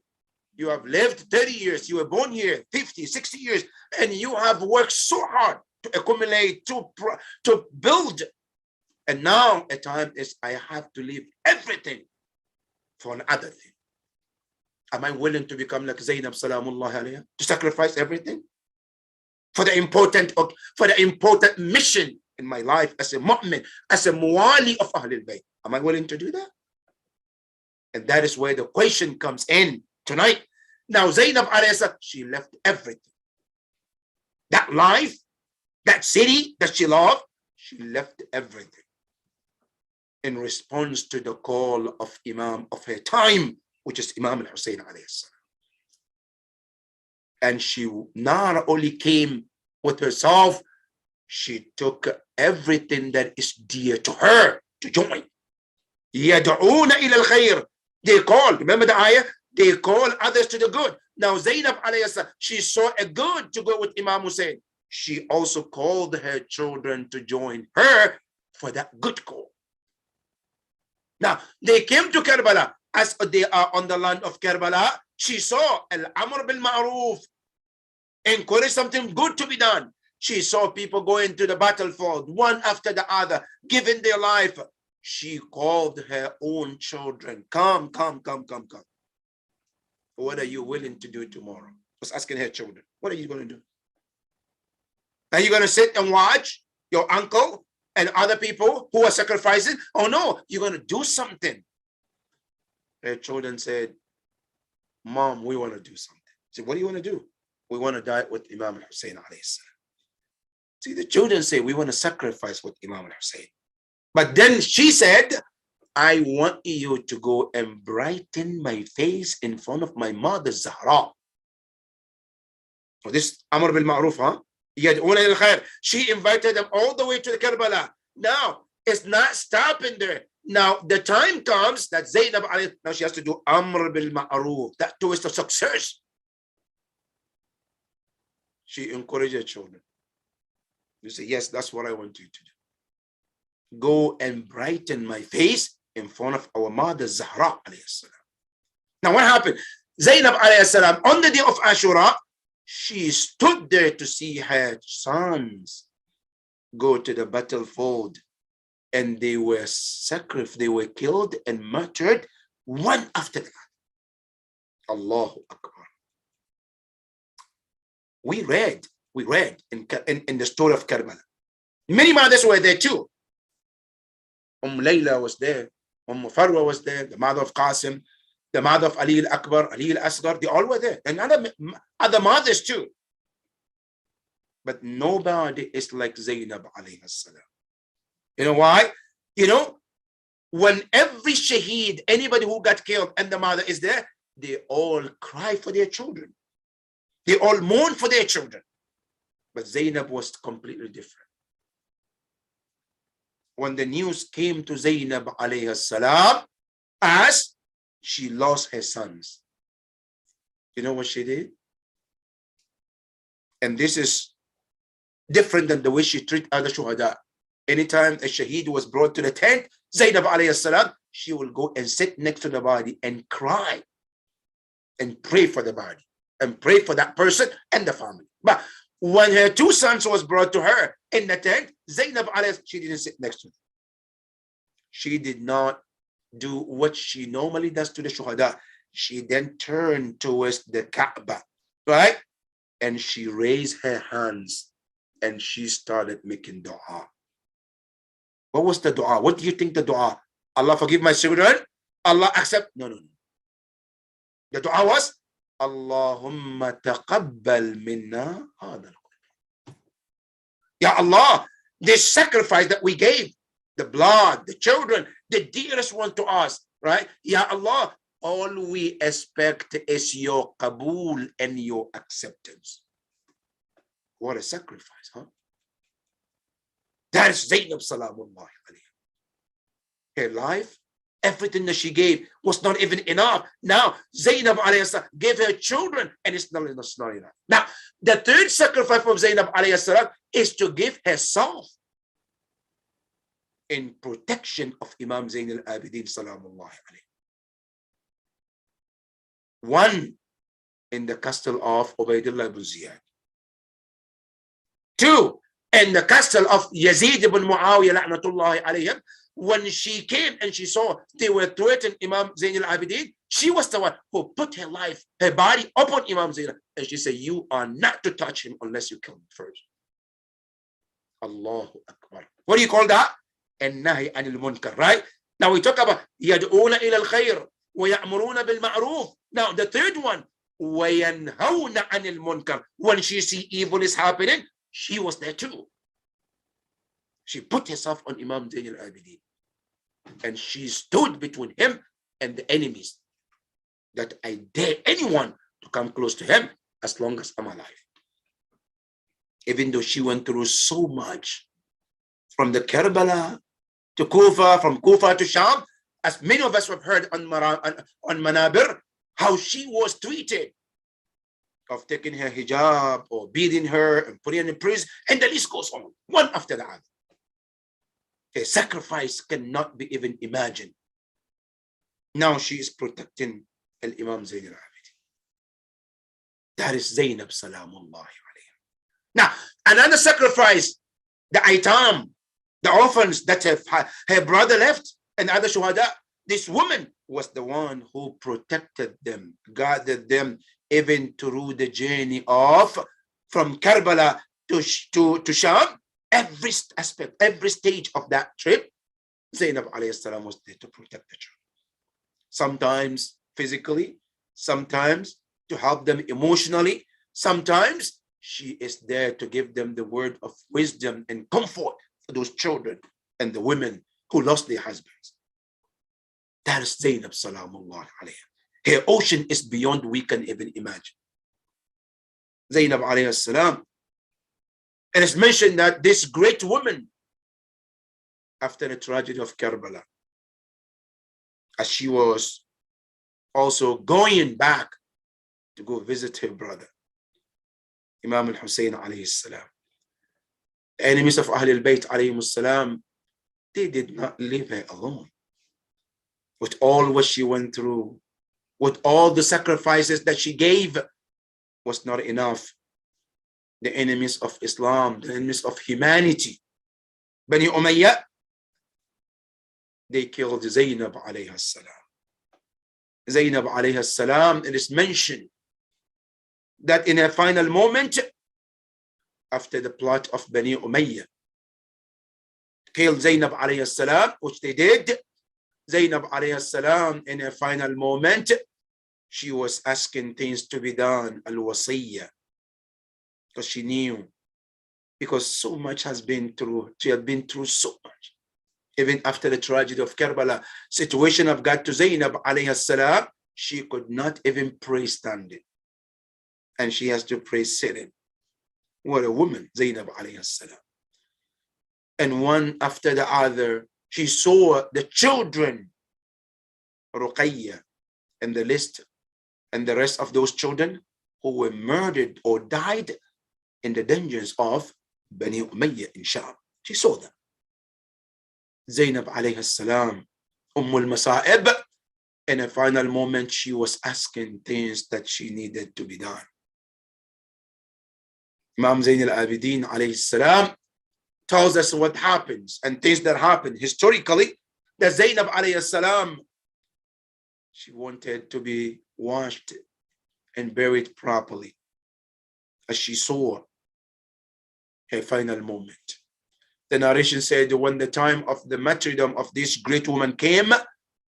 You have lived 30 years. You were born here 50, 60 years, and you have worked so hard to accumulate, to build. And now a time is I have to leave everything for another thing. Am I willing to become like Zainab Salamullah alayha, to sacrifice everything for the important mission in my life as a mu'min, as a muwali of Ahlul Bayt? Am I willing to do that? And that is where the question comes in tonight. Now Zainab alayha, she left everything. That life, that city that she loved, she left everything in response to the call of Imam of her time, which is Imam al-Hussein alayhi salam. And she not only came with herself, she took everything that is dear to her to join. يَدْعُونَ إِلَى الْخَيْرِ. They called, remember the ayah? They call others to the good. Now Zainab alayhi salam, she saw a good to go with Imam Hussein. She also called her children to join her for that good call. Now, they came to Karbala. As they are on the land of Karbala, she saw Al-Amr bil-Ma'ruf, encourage something good to be done. She saw people going to the battlefield, one after the other, giving their life. She called her own children. Come. What are you willing to do tomorrow? Was asking her children. What are you going to do? Are you going to sit and watch your uncle and other people who are sacrificing? Oh no, you're going to do something. Her children said, Mom, we want to do something. She said, what do you want to do? We want to die with Imam al-Hussein alayhi salam. See, the children say, we want to sacrifice with Imam al-Hussein. But then she said, I want you to go and brighten my face in front of my mother Zahra. So this Amr bil Ma'ruf, huh? She invited them all the way to the Karbala. Now, it's not stopping there. Now, the time comes that Zainab, now she has to do Amr bil Ma'ruf. That too is the success. She encouraged her children. You say, yes, that's what I want you to do. Go and brighten my face in front of our mother Zahra alayhi salam. Now, what happened? Zainab alayhi salam, on the day of Ashura, she stood there to see her sons go to the battlefield, and they were sacrificed, they were killed and martyred one after the other. Allahu Akbar. We read in the story of Karbala. Many mothers were there too. Layla was there, Farwa was there, the mother of Qasim, the mother of Ali al-Akbar, Ali al-Asghar, they all were there. And other mothers too. But nobody is like Zainab alayhi salam. You know why? You know, when every shaheed, anybody who got killed and the mother is there, they all cry for their children. They all mourn for their children. But Zainab was completely different. When the news came to Zainab alayhi salam, as she lost her sons, you know what she did? And this is different than the way she treated other shuhada. Anytime a shaheed was brought to the tent, Zainab alayhi salam, she will go and sit next to the body and cry and pray for the body and pray for that person and the family. But when her two sons was brought to her in the tent, Zainab alayhi, she didn't sit next to them. She did not do what she normally does to the shuhada. She then turned towards the Kaaba, right? And she raised her hands and she started making dua. What was the dua? What do you think the dua? Allah forgive my children. Allah accept. No. The dua was, Allahumma taqabbal minna hadha al-Qurban. Ya Allah, this sacrifice that we gave, the blood, the children, the dearest one to us, right? Ya Allah, all we expect is your qabul and your acceptance. What a sacrifice, huh? That's Zainab Salamullahi alayha. Her life, everything that she gave was not even enough. Now, Zainab alayhi gave her children, and it's not enough. Now, the third sacrifice from Zainab alayhi is to give herself in protection of Imam Zain al-Abidin Salamullahi alayhi. One in the castle of Ubaydullah ibn Ziyad. 2, in the castle of Yazid ibn Muawiyah la'natullahi alayhim. When she came and she saw they were threatening Imam Zain al-Abidin, she was the one who put her life, her body upon Imam Zain. And she said, you are not to touch him unless you kill him first. Allahu Akbar. What do you call that? النهي عن المنكر, right? Now we talk about يدعون إلى الخير ويأمرون بالمعروف. Now the third one, وينهون عن المنكر. When she see evil is happening, she was there too. She put herself on Imam Zain al-Abidin. And she stood between him and the enemies, that I dare anyone to come close to him as long as I'm alive. Even though she went through so much, from the Karbala to Kufa, from Kufa to Sham, as many of us have heard on Manabir, how she was treated, of taking her hijab or beating her and putting her in prison, and the list goes on, one after the other. A sacrifice cannot be even imagined. Now she is protecting Imam Zain al-Abidin. That is Zainab Salamullahi alayha. Now, another sacrifice, the Aitam, the orphans that her brother left, and other shuhada, this woman was the one who protected them, guarded them, even through the journey of from Karbala to Sham. Every aspect, every stage of that trip, Zainab alayhi salam was there to protect the children. Sometimes physically, sometimes to help them emotionally, sometimes she is there to give them the word of wisdom and comfort for those children and the women who lost their husbands. That is Zainab Salamullah alayha. Her ocean is beyond we can even imagine. Zainab alayhi salam. And it's mentioned that this great woman, after the tragedy of Karbala, as she was also going back to go visit her brother, Imam al-Hussein alayhi salam, the enemies of Ahlul Bayt alayhi salam, they did not leave her alone. With all what she went through, with all the sacrifices that she gave, was not enough. The enemies of Islam, the enemies of humanity, Bani Umayyah, they killed Zainab alayha salam. Zainab alayha salam, it is mentioned that in her final moment, after the plot of Bani Umayyah, killed Zainab alayha salam, which they did, Zainab alayha salam, in her final moment, she was asking things to be done, al-wasiyya. Because she knew, because so much has been through, she had been through so much. Even after the tragedy of Karbala, situation have got to Zainab alayhi salam, she could not even pray standing. And she has to pray sitting. What a woman, Zainab alayhi salam. And one after the other, she saw the children, Ruqayya, and the list, and the rest of those children who were murdered or died in the dungeons of Bani Umayyah in Sham. She saw them. Zainab alayhi salam, al-Masa'ib, in a final moment, she was asking things that she needed to be done. Imam Zain al-Abidin alayhi salam tells us what happens and things that happen historically, that Zainab alayhi salam, she wanted to be washed and buried properly, as she saw her final moment. The narration said when the time of the martyrdom of this great woman came,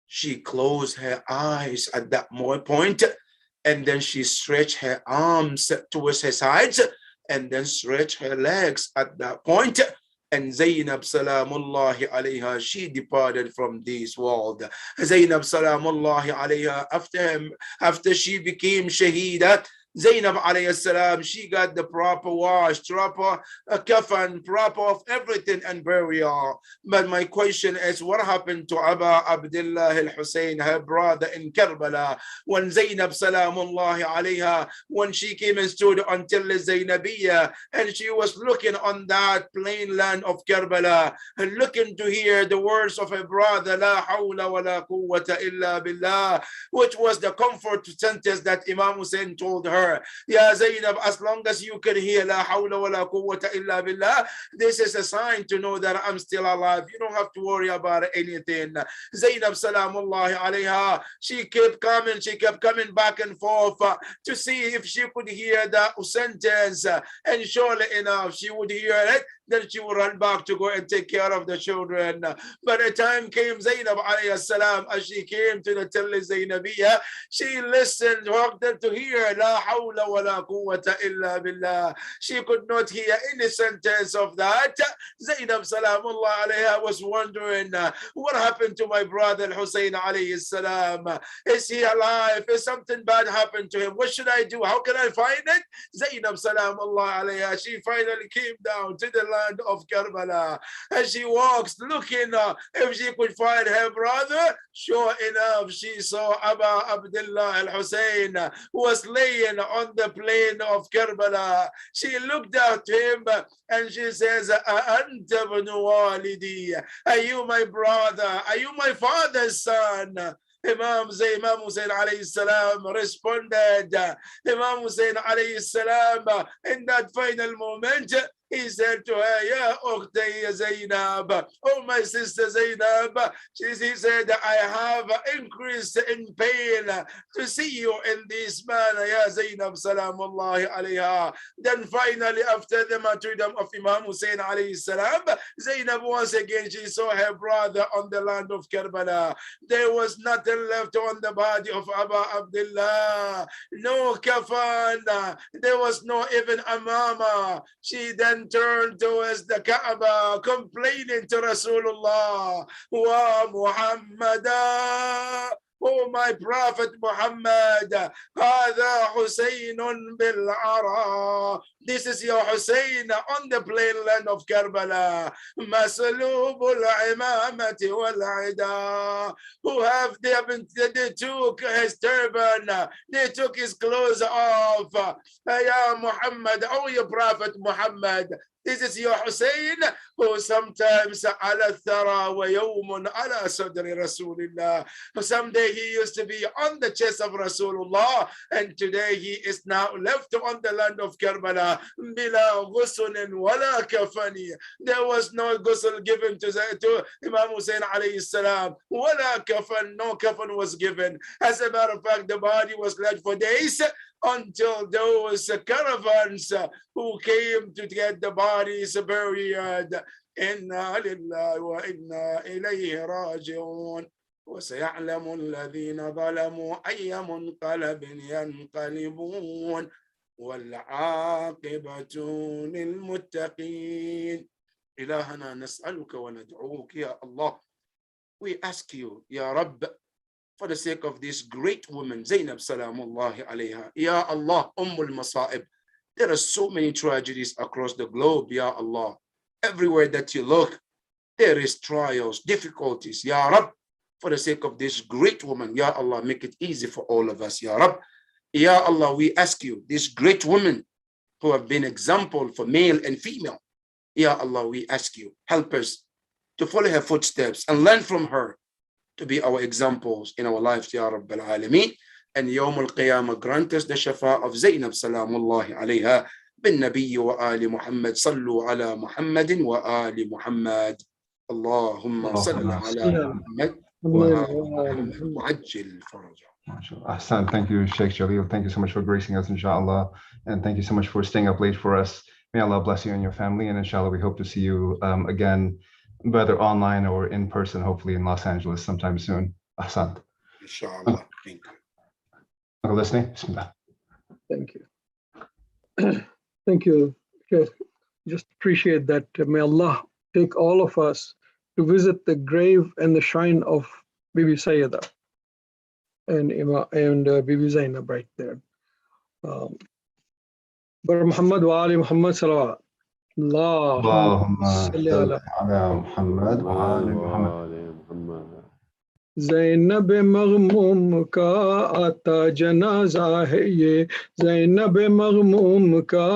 she closed her eyes at that point, and then she stretched her arms towards her sides, and then stretched her legs at that point. And Zainab Salamullahi alayha, she departed from this world. Zainab Salamullahi alayha, after she became Shaheeda, Zainab alayhi salam, she got the proper wash, proper kafan, proper of everything and burial. But my question is, what happened to Aba Abdullah al-Hussein, her brother in Karbala, when Zainab salamullahi alayha, when she came and stood until the Zainabiyya, and she was looking on that plain land of Karbala, and looking to hear the words of her brother, La hawla wa la quwwata illa billah, which was the comfort sentence that Imam Hussein told her. Ya Zainab, as long as you can hear La hawla wa la quwwata illa billah, this is a sign to know that I'm still alive. You don't have to worry about anything. Zainab salamullahi alayha, she kept coming back and forth to see if she could hear that sentence, and surely enough, she would hear it. Then she would run back to go and take care of the children. But the time came, Zainab alayhi salam, as she came to the Tell Zainabiyya, she listened, walked there to hear La hawla wa la quwwata illa billah. She could not hear any sentence of that. Zainab salamullah alayha was wondering, what happened to my brother Hussein alayhi salam? Is he alive? Is something bad happened to him? What should I do? How can I find it? Zainab salamullah alayha, she finally came down to the land of Karbala, and she walks looking if she could find her brother. Sure enough, she saw Aba Abdullah al-Hussein was laying on the plain of Karbala. She looked at him and she says, Anta ibn walidi, are you my brother? Are you my father's son? Imam Hussein alayhi salam responded. Imam Hussein alayhi salam, in that final moment, he said to her, Ya Ukhti Zainab, oh my sister Zainab, he said, I have increased in pain to see you in this manner, Ya Zainab salamullahi alayha. Then finally, after the martyrdom of Imam Hussein alayhi salam, Zainab once again, she saw her brother on the land of Karbala. There was nothing left on the body of Aba Abdullah, no kafan, there was no even amama. She then turned towards the Kaaba, complaining to Rasulullah, Wa Muhammadan, oh my Prophet Muhammad, هذا حسين بالعراء. This is your Hussein on the plain land of Karbala. مسلوب العمامة والعدا. Who have they took his turban, they took his clothes off. Ya Muhammad, oh your Prophet Muhammad, this is your Hussein, who sometimes ala thara wa yawmun ala sadri Rasulullah. Someday he used to be on the chest of Rasulullah, and today he is now left on the land of Karbala. Bila ghusunin wala kafani. There was no ghusl given to Imam Hussein alayhi salam. Wala kafan, no kafan was given. As a matter of fact, the body was left for days until those caravans who came to get the bodies buried. Inna lillahi wa inna ilayhi raji'un. وسيعلم الذين ظلموا أي منقلب ينقلبون والعاقبة للمتقين. إلهنا نسألك وندعوك يا الله. We ask you, Ya Rabb, for the sake of this great woman, Zainab salamullahi alayha. Ya Allah, Ummul Masa'ib. There are so many tragedies across the globe, Ya Allah. Everywhere that you look, there is trials, difficulties. Ya Rabb, for the sake of this great woman, Ya Allah, make it easy for all of us, Ya Rabb. Ya Allah, we ask you, this great woman who have been example for male and female, Ya Allah, we ask you, help us to follow her footsteps and learn from her, to be our examples in our lives, Ya Rabbil Alameen. And Yawm al-Qiyamah, grant us the shafa of Zainab salamullahi alayha bin Nabi wa Ali Muhammad. Sallu ala Muhammadin wa Ali Muhammad. Allahumma salli ala Muhammad wa ali Muhammad wa ajil faraja. Ahsan, thank you, Sheikh Jalil. Thank you so much for gracing us, inshallah. And thank you so much for staying up late for us. May Allah bless you and your family. And inshallah, we hope to see you again, whether online or in person, hopefully in Los Angeles sometime soon. Ahsan. Inshallah. Thank you. Uncle listening? Bismillah. Thank you. Thank you. Just appreciate that. May Allah take all of us to visit the grave and the shrine of Bibi Sayyida and Bibi Zainab right there. Bar Muhammad wa Ali Muhammad salawat. Allahumma salli ala Muhammad wa ali Muhammad. محمد Zainab मग़मूम का आता जनाजा है ये, ज़ैनब मग़मूम का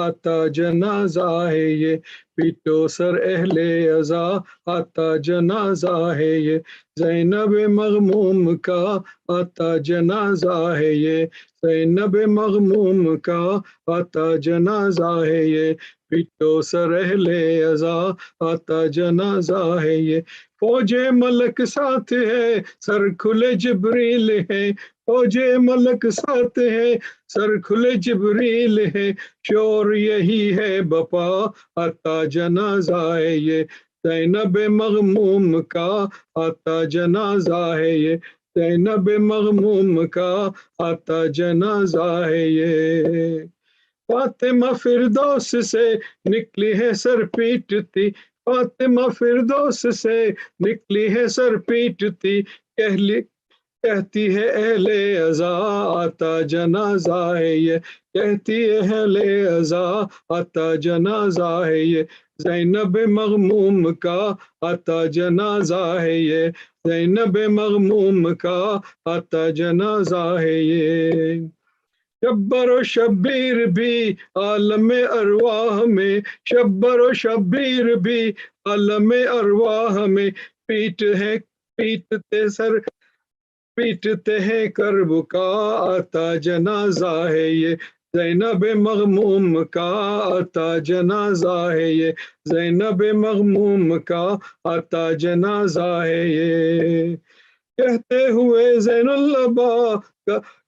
आता जनाजा है ये, पीटो सर अहले अज़ा आता जनाजा है ये, ज़ैनब मग़मूम का आता जनाजा है ये, ज़ैनब मग़मूम का आता जनाजा है ये, पीटो सर अहले अज़ा आता जनाजा है ये, फौजे मलक साथ है सर खुले जिब्रील है, फौजे मलक साथ है सर खुले जिब्रील है, शोर यही है बपा आता जनाजा है ये, ज़ैनब मग़मूम का आता जनाजा है ये, ज़ैनब मग़मूम का आता जनाजा है ये, फातिमा फिरदौस से निकली है सर पीटती, फातिमा फिरदौस से निकली है सर पीटती, कहती है अहले अज़ा आता जनाजा है ये, कहती है अहले अज़ा आता जनाजा है ये, ज़ैनब मग़मूम का आता जनाजा है ये, ज़ैनब मग़मूम का आता जनाजा है ये, शब्बर व शब्बीर भी आलम अरवाह में, शब्बर व शब्बीर भी आलम अरवाह में, पीटते हैं कर्ब का आता जनाजा है ये, ज़ैनब मग़मूम का आता जनाजा है ये, ज़ैनब मग़मूम का आता जनाजा है ये, कहते हुए ज़ैनुल अबा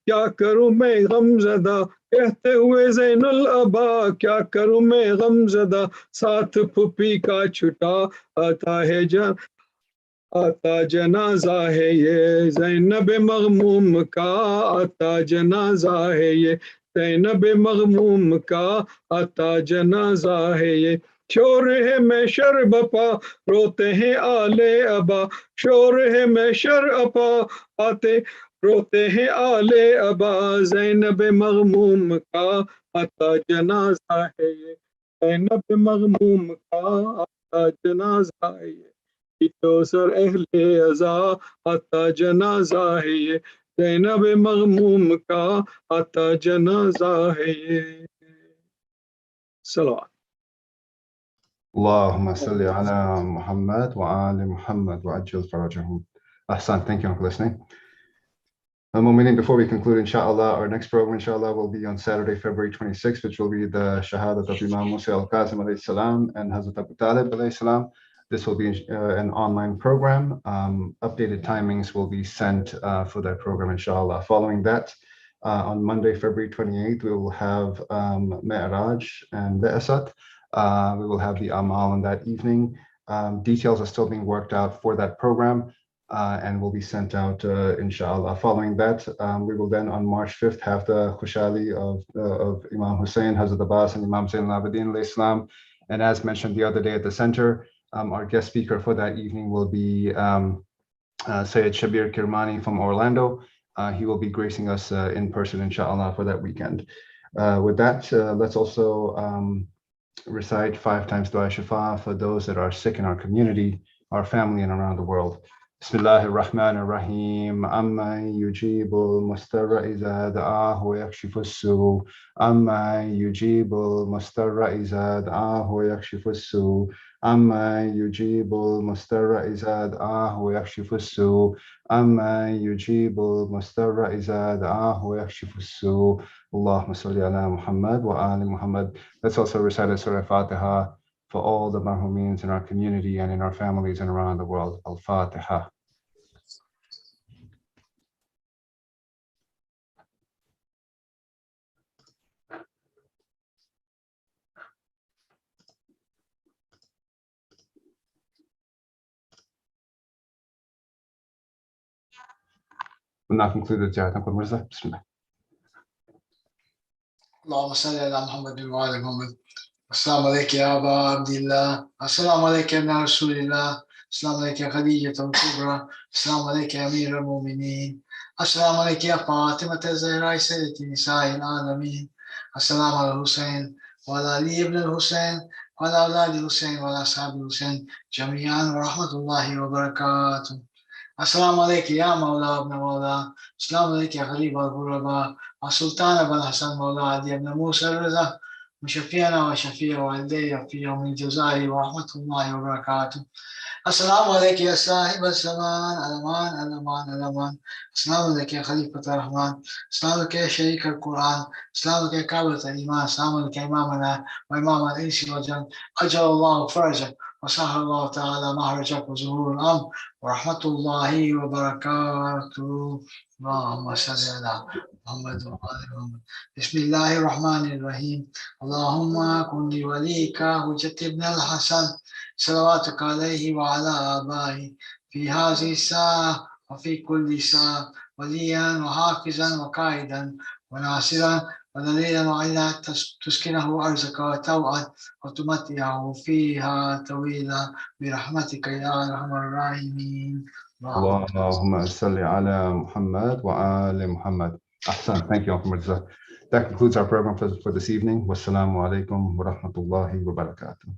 क्या करूं मैं गमज़दा, कहते हुए ज़ैनुल अबा क्या करूं मैं गमज़दा, साथ फुफी का छुटा आता है आता जनाजा है ये, ज़ैनब मग़मूम का आता जनाजा है ये, ज़ैनब मग़मूम का आता जनाजा है ये, शोर है मैशर बपा रोते हैं आले अबा, शोर है मैशर अपा आते रोते हैं आले अबा, ज़ैनब मग़मूम का आता जनाजा है ये, ज़ैनब मग़मूम का आता जनाजा है ये, पीटो सर अहले अज़ा आता जनाजा है ये, ज़ैनब मग़मूम का आता जनाजा है ये, सलावत। Allahumma salli ala Muhammad wa ali Muhammad wa ajil farajahum. Ahsan, thank you for listening. Mu'mineen, before we conclude, inshallah, our next program, inshallah, will be on Saturday, February 26th, which will be the Shahadat of Imam Musa al-Qasim alayhi salam and Hazrat Abu Talib alayhi salam. This will be an online program. Updated timings will be sent for that program, inshallah. Following that, on Monday, February 28th, we will have Mi'raj and Be'asat. We will have the Amal on that evening. Details are still being worked out for that program and will be sent out, inshallah. Following that, we will then on March 5th have the Khushali of Imam Hussein, Hazrat Abbas, and Imam Zain al-Abidin alayhi salam. And as mentioned the other day at the center, our guest speaker for that evening will be Sayyid Shabir Kirmani from Orlando. He will be gracing us in person, inshallah, for that weekend. With that, let's also recite 5 times Dua Shafa for those that are sick in our community, our family, and around the world. Bismillahir Rahmanir Rahim. Amma yujibul mustarra iza da'ahu yakshifu su. Amma yujibul mustarra iza da'ahu yakshifu su. Amma yujibul mustarra iza da'ahu yakshifu su. Amma yujibul mustarra iza da'ahu yakshifu su. Allahumma salli ala Muhammad wa ali Muhammad. Let's also recite Surah Fatiha for all the marhumeens in our community and in our families and around the world. Al-Fatiha. We'll now conclude the Jihad. Bismillah. اللهم صل على محمد وعلى محمد. السلام عليك يا أبا عبد الله، السلام عليك يا ابن رسول الله، السلام عليك يا خديجة الكبرى، السلام عليك يا أمير المؤمنين، Assalamu alaikum ya Fatima Zahra Sayyidati Nisa'il Alamin. Assalamu ala Hussein wa ala Ali ibn al-Hussein wa ala awlad al-Hussein wa ala ashabi al-Hussein jami'an wa rahmatullahi wa barakatuh. Assalamu alaikum ya Mawla ibn Mawla. Assalamu alaikum ya Khalif al-Ghuraba wa Sultan ibn Hassan Mawla Adi ibn Musa al-Raza مشفينا وشفيع والدي في يوم الجزاء ورحمة الله وبركاته. السلام عليك يا صاحب الزمان الأمان الأمان الأمان. السلام عليك يا خليفة الرحمن. السلام عليك يا شريك القرآن. السلام عليك يا كعبة الإيمان. السلام عليك يا إمامنا وإمام الإنس والجن. أجل الله فرجك وسهل الله تعالى مهرجك وظهور الأمر ورحمة الله وبركاته. اللهم صل على محمد وآل محمد. بسم الله الرحمن الرحيم. اللهم كن لوليك حجة ابن الحسن صلواتك عليه وعلى آبائه في هذه الساعة وفي كل ساعة وليا وحافظا وقائدا وناصرا ودليلا وعلا تسكنه أرزك وتوعا وتمتعه فيها طويلا برحمتك يا أرحم الراحمين. Allahumma salli ala Muhammad wa ali Muhammad. Ahsan. Thank you, Ahmad. That concludes our program for this evening. Wassalamu alaikum wa rahmatullahi wa barakatuh.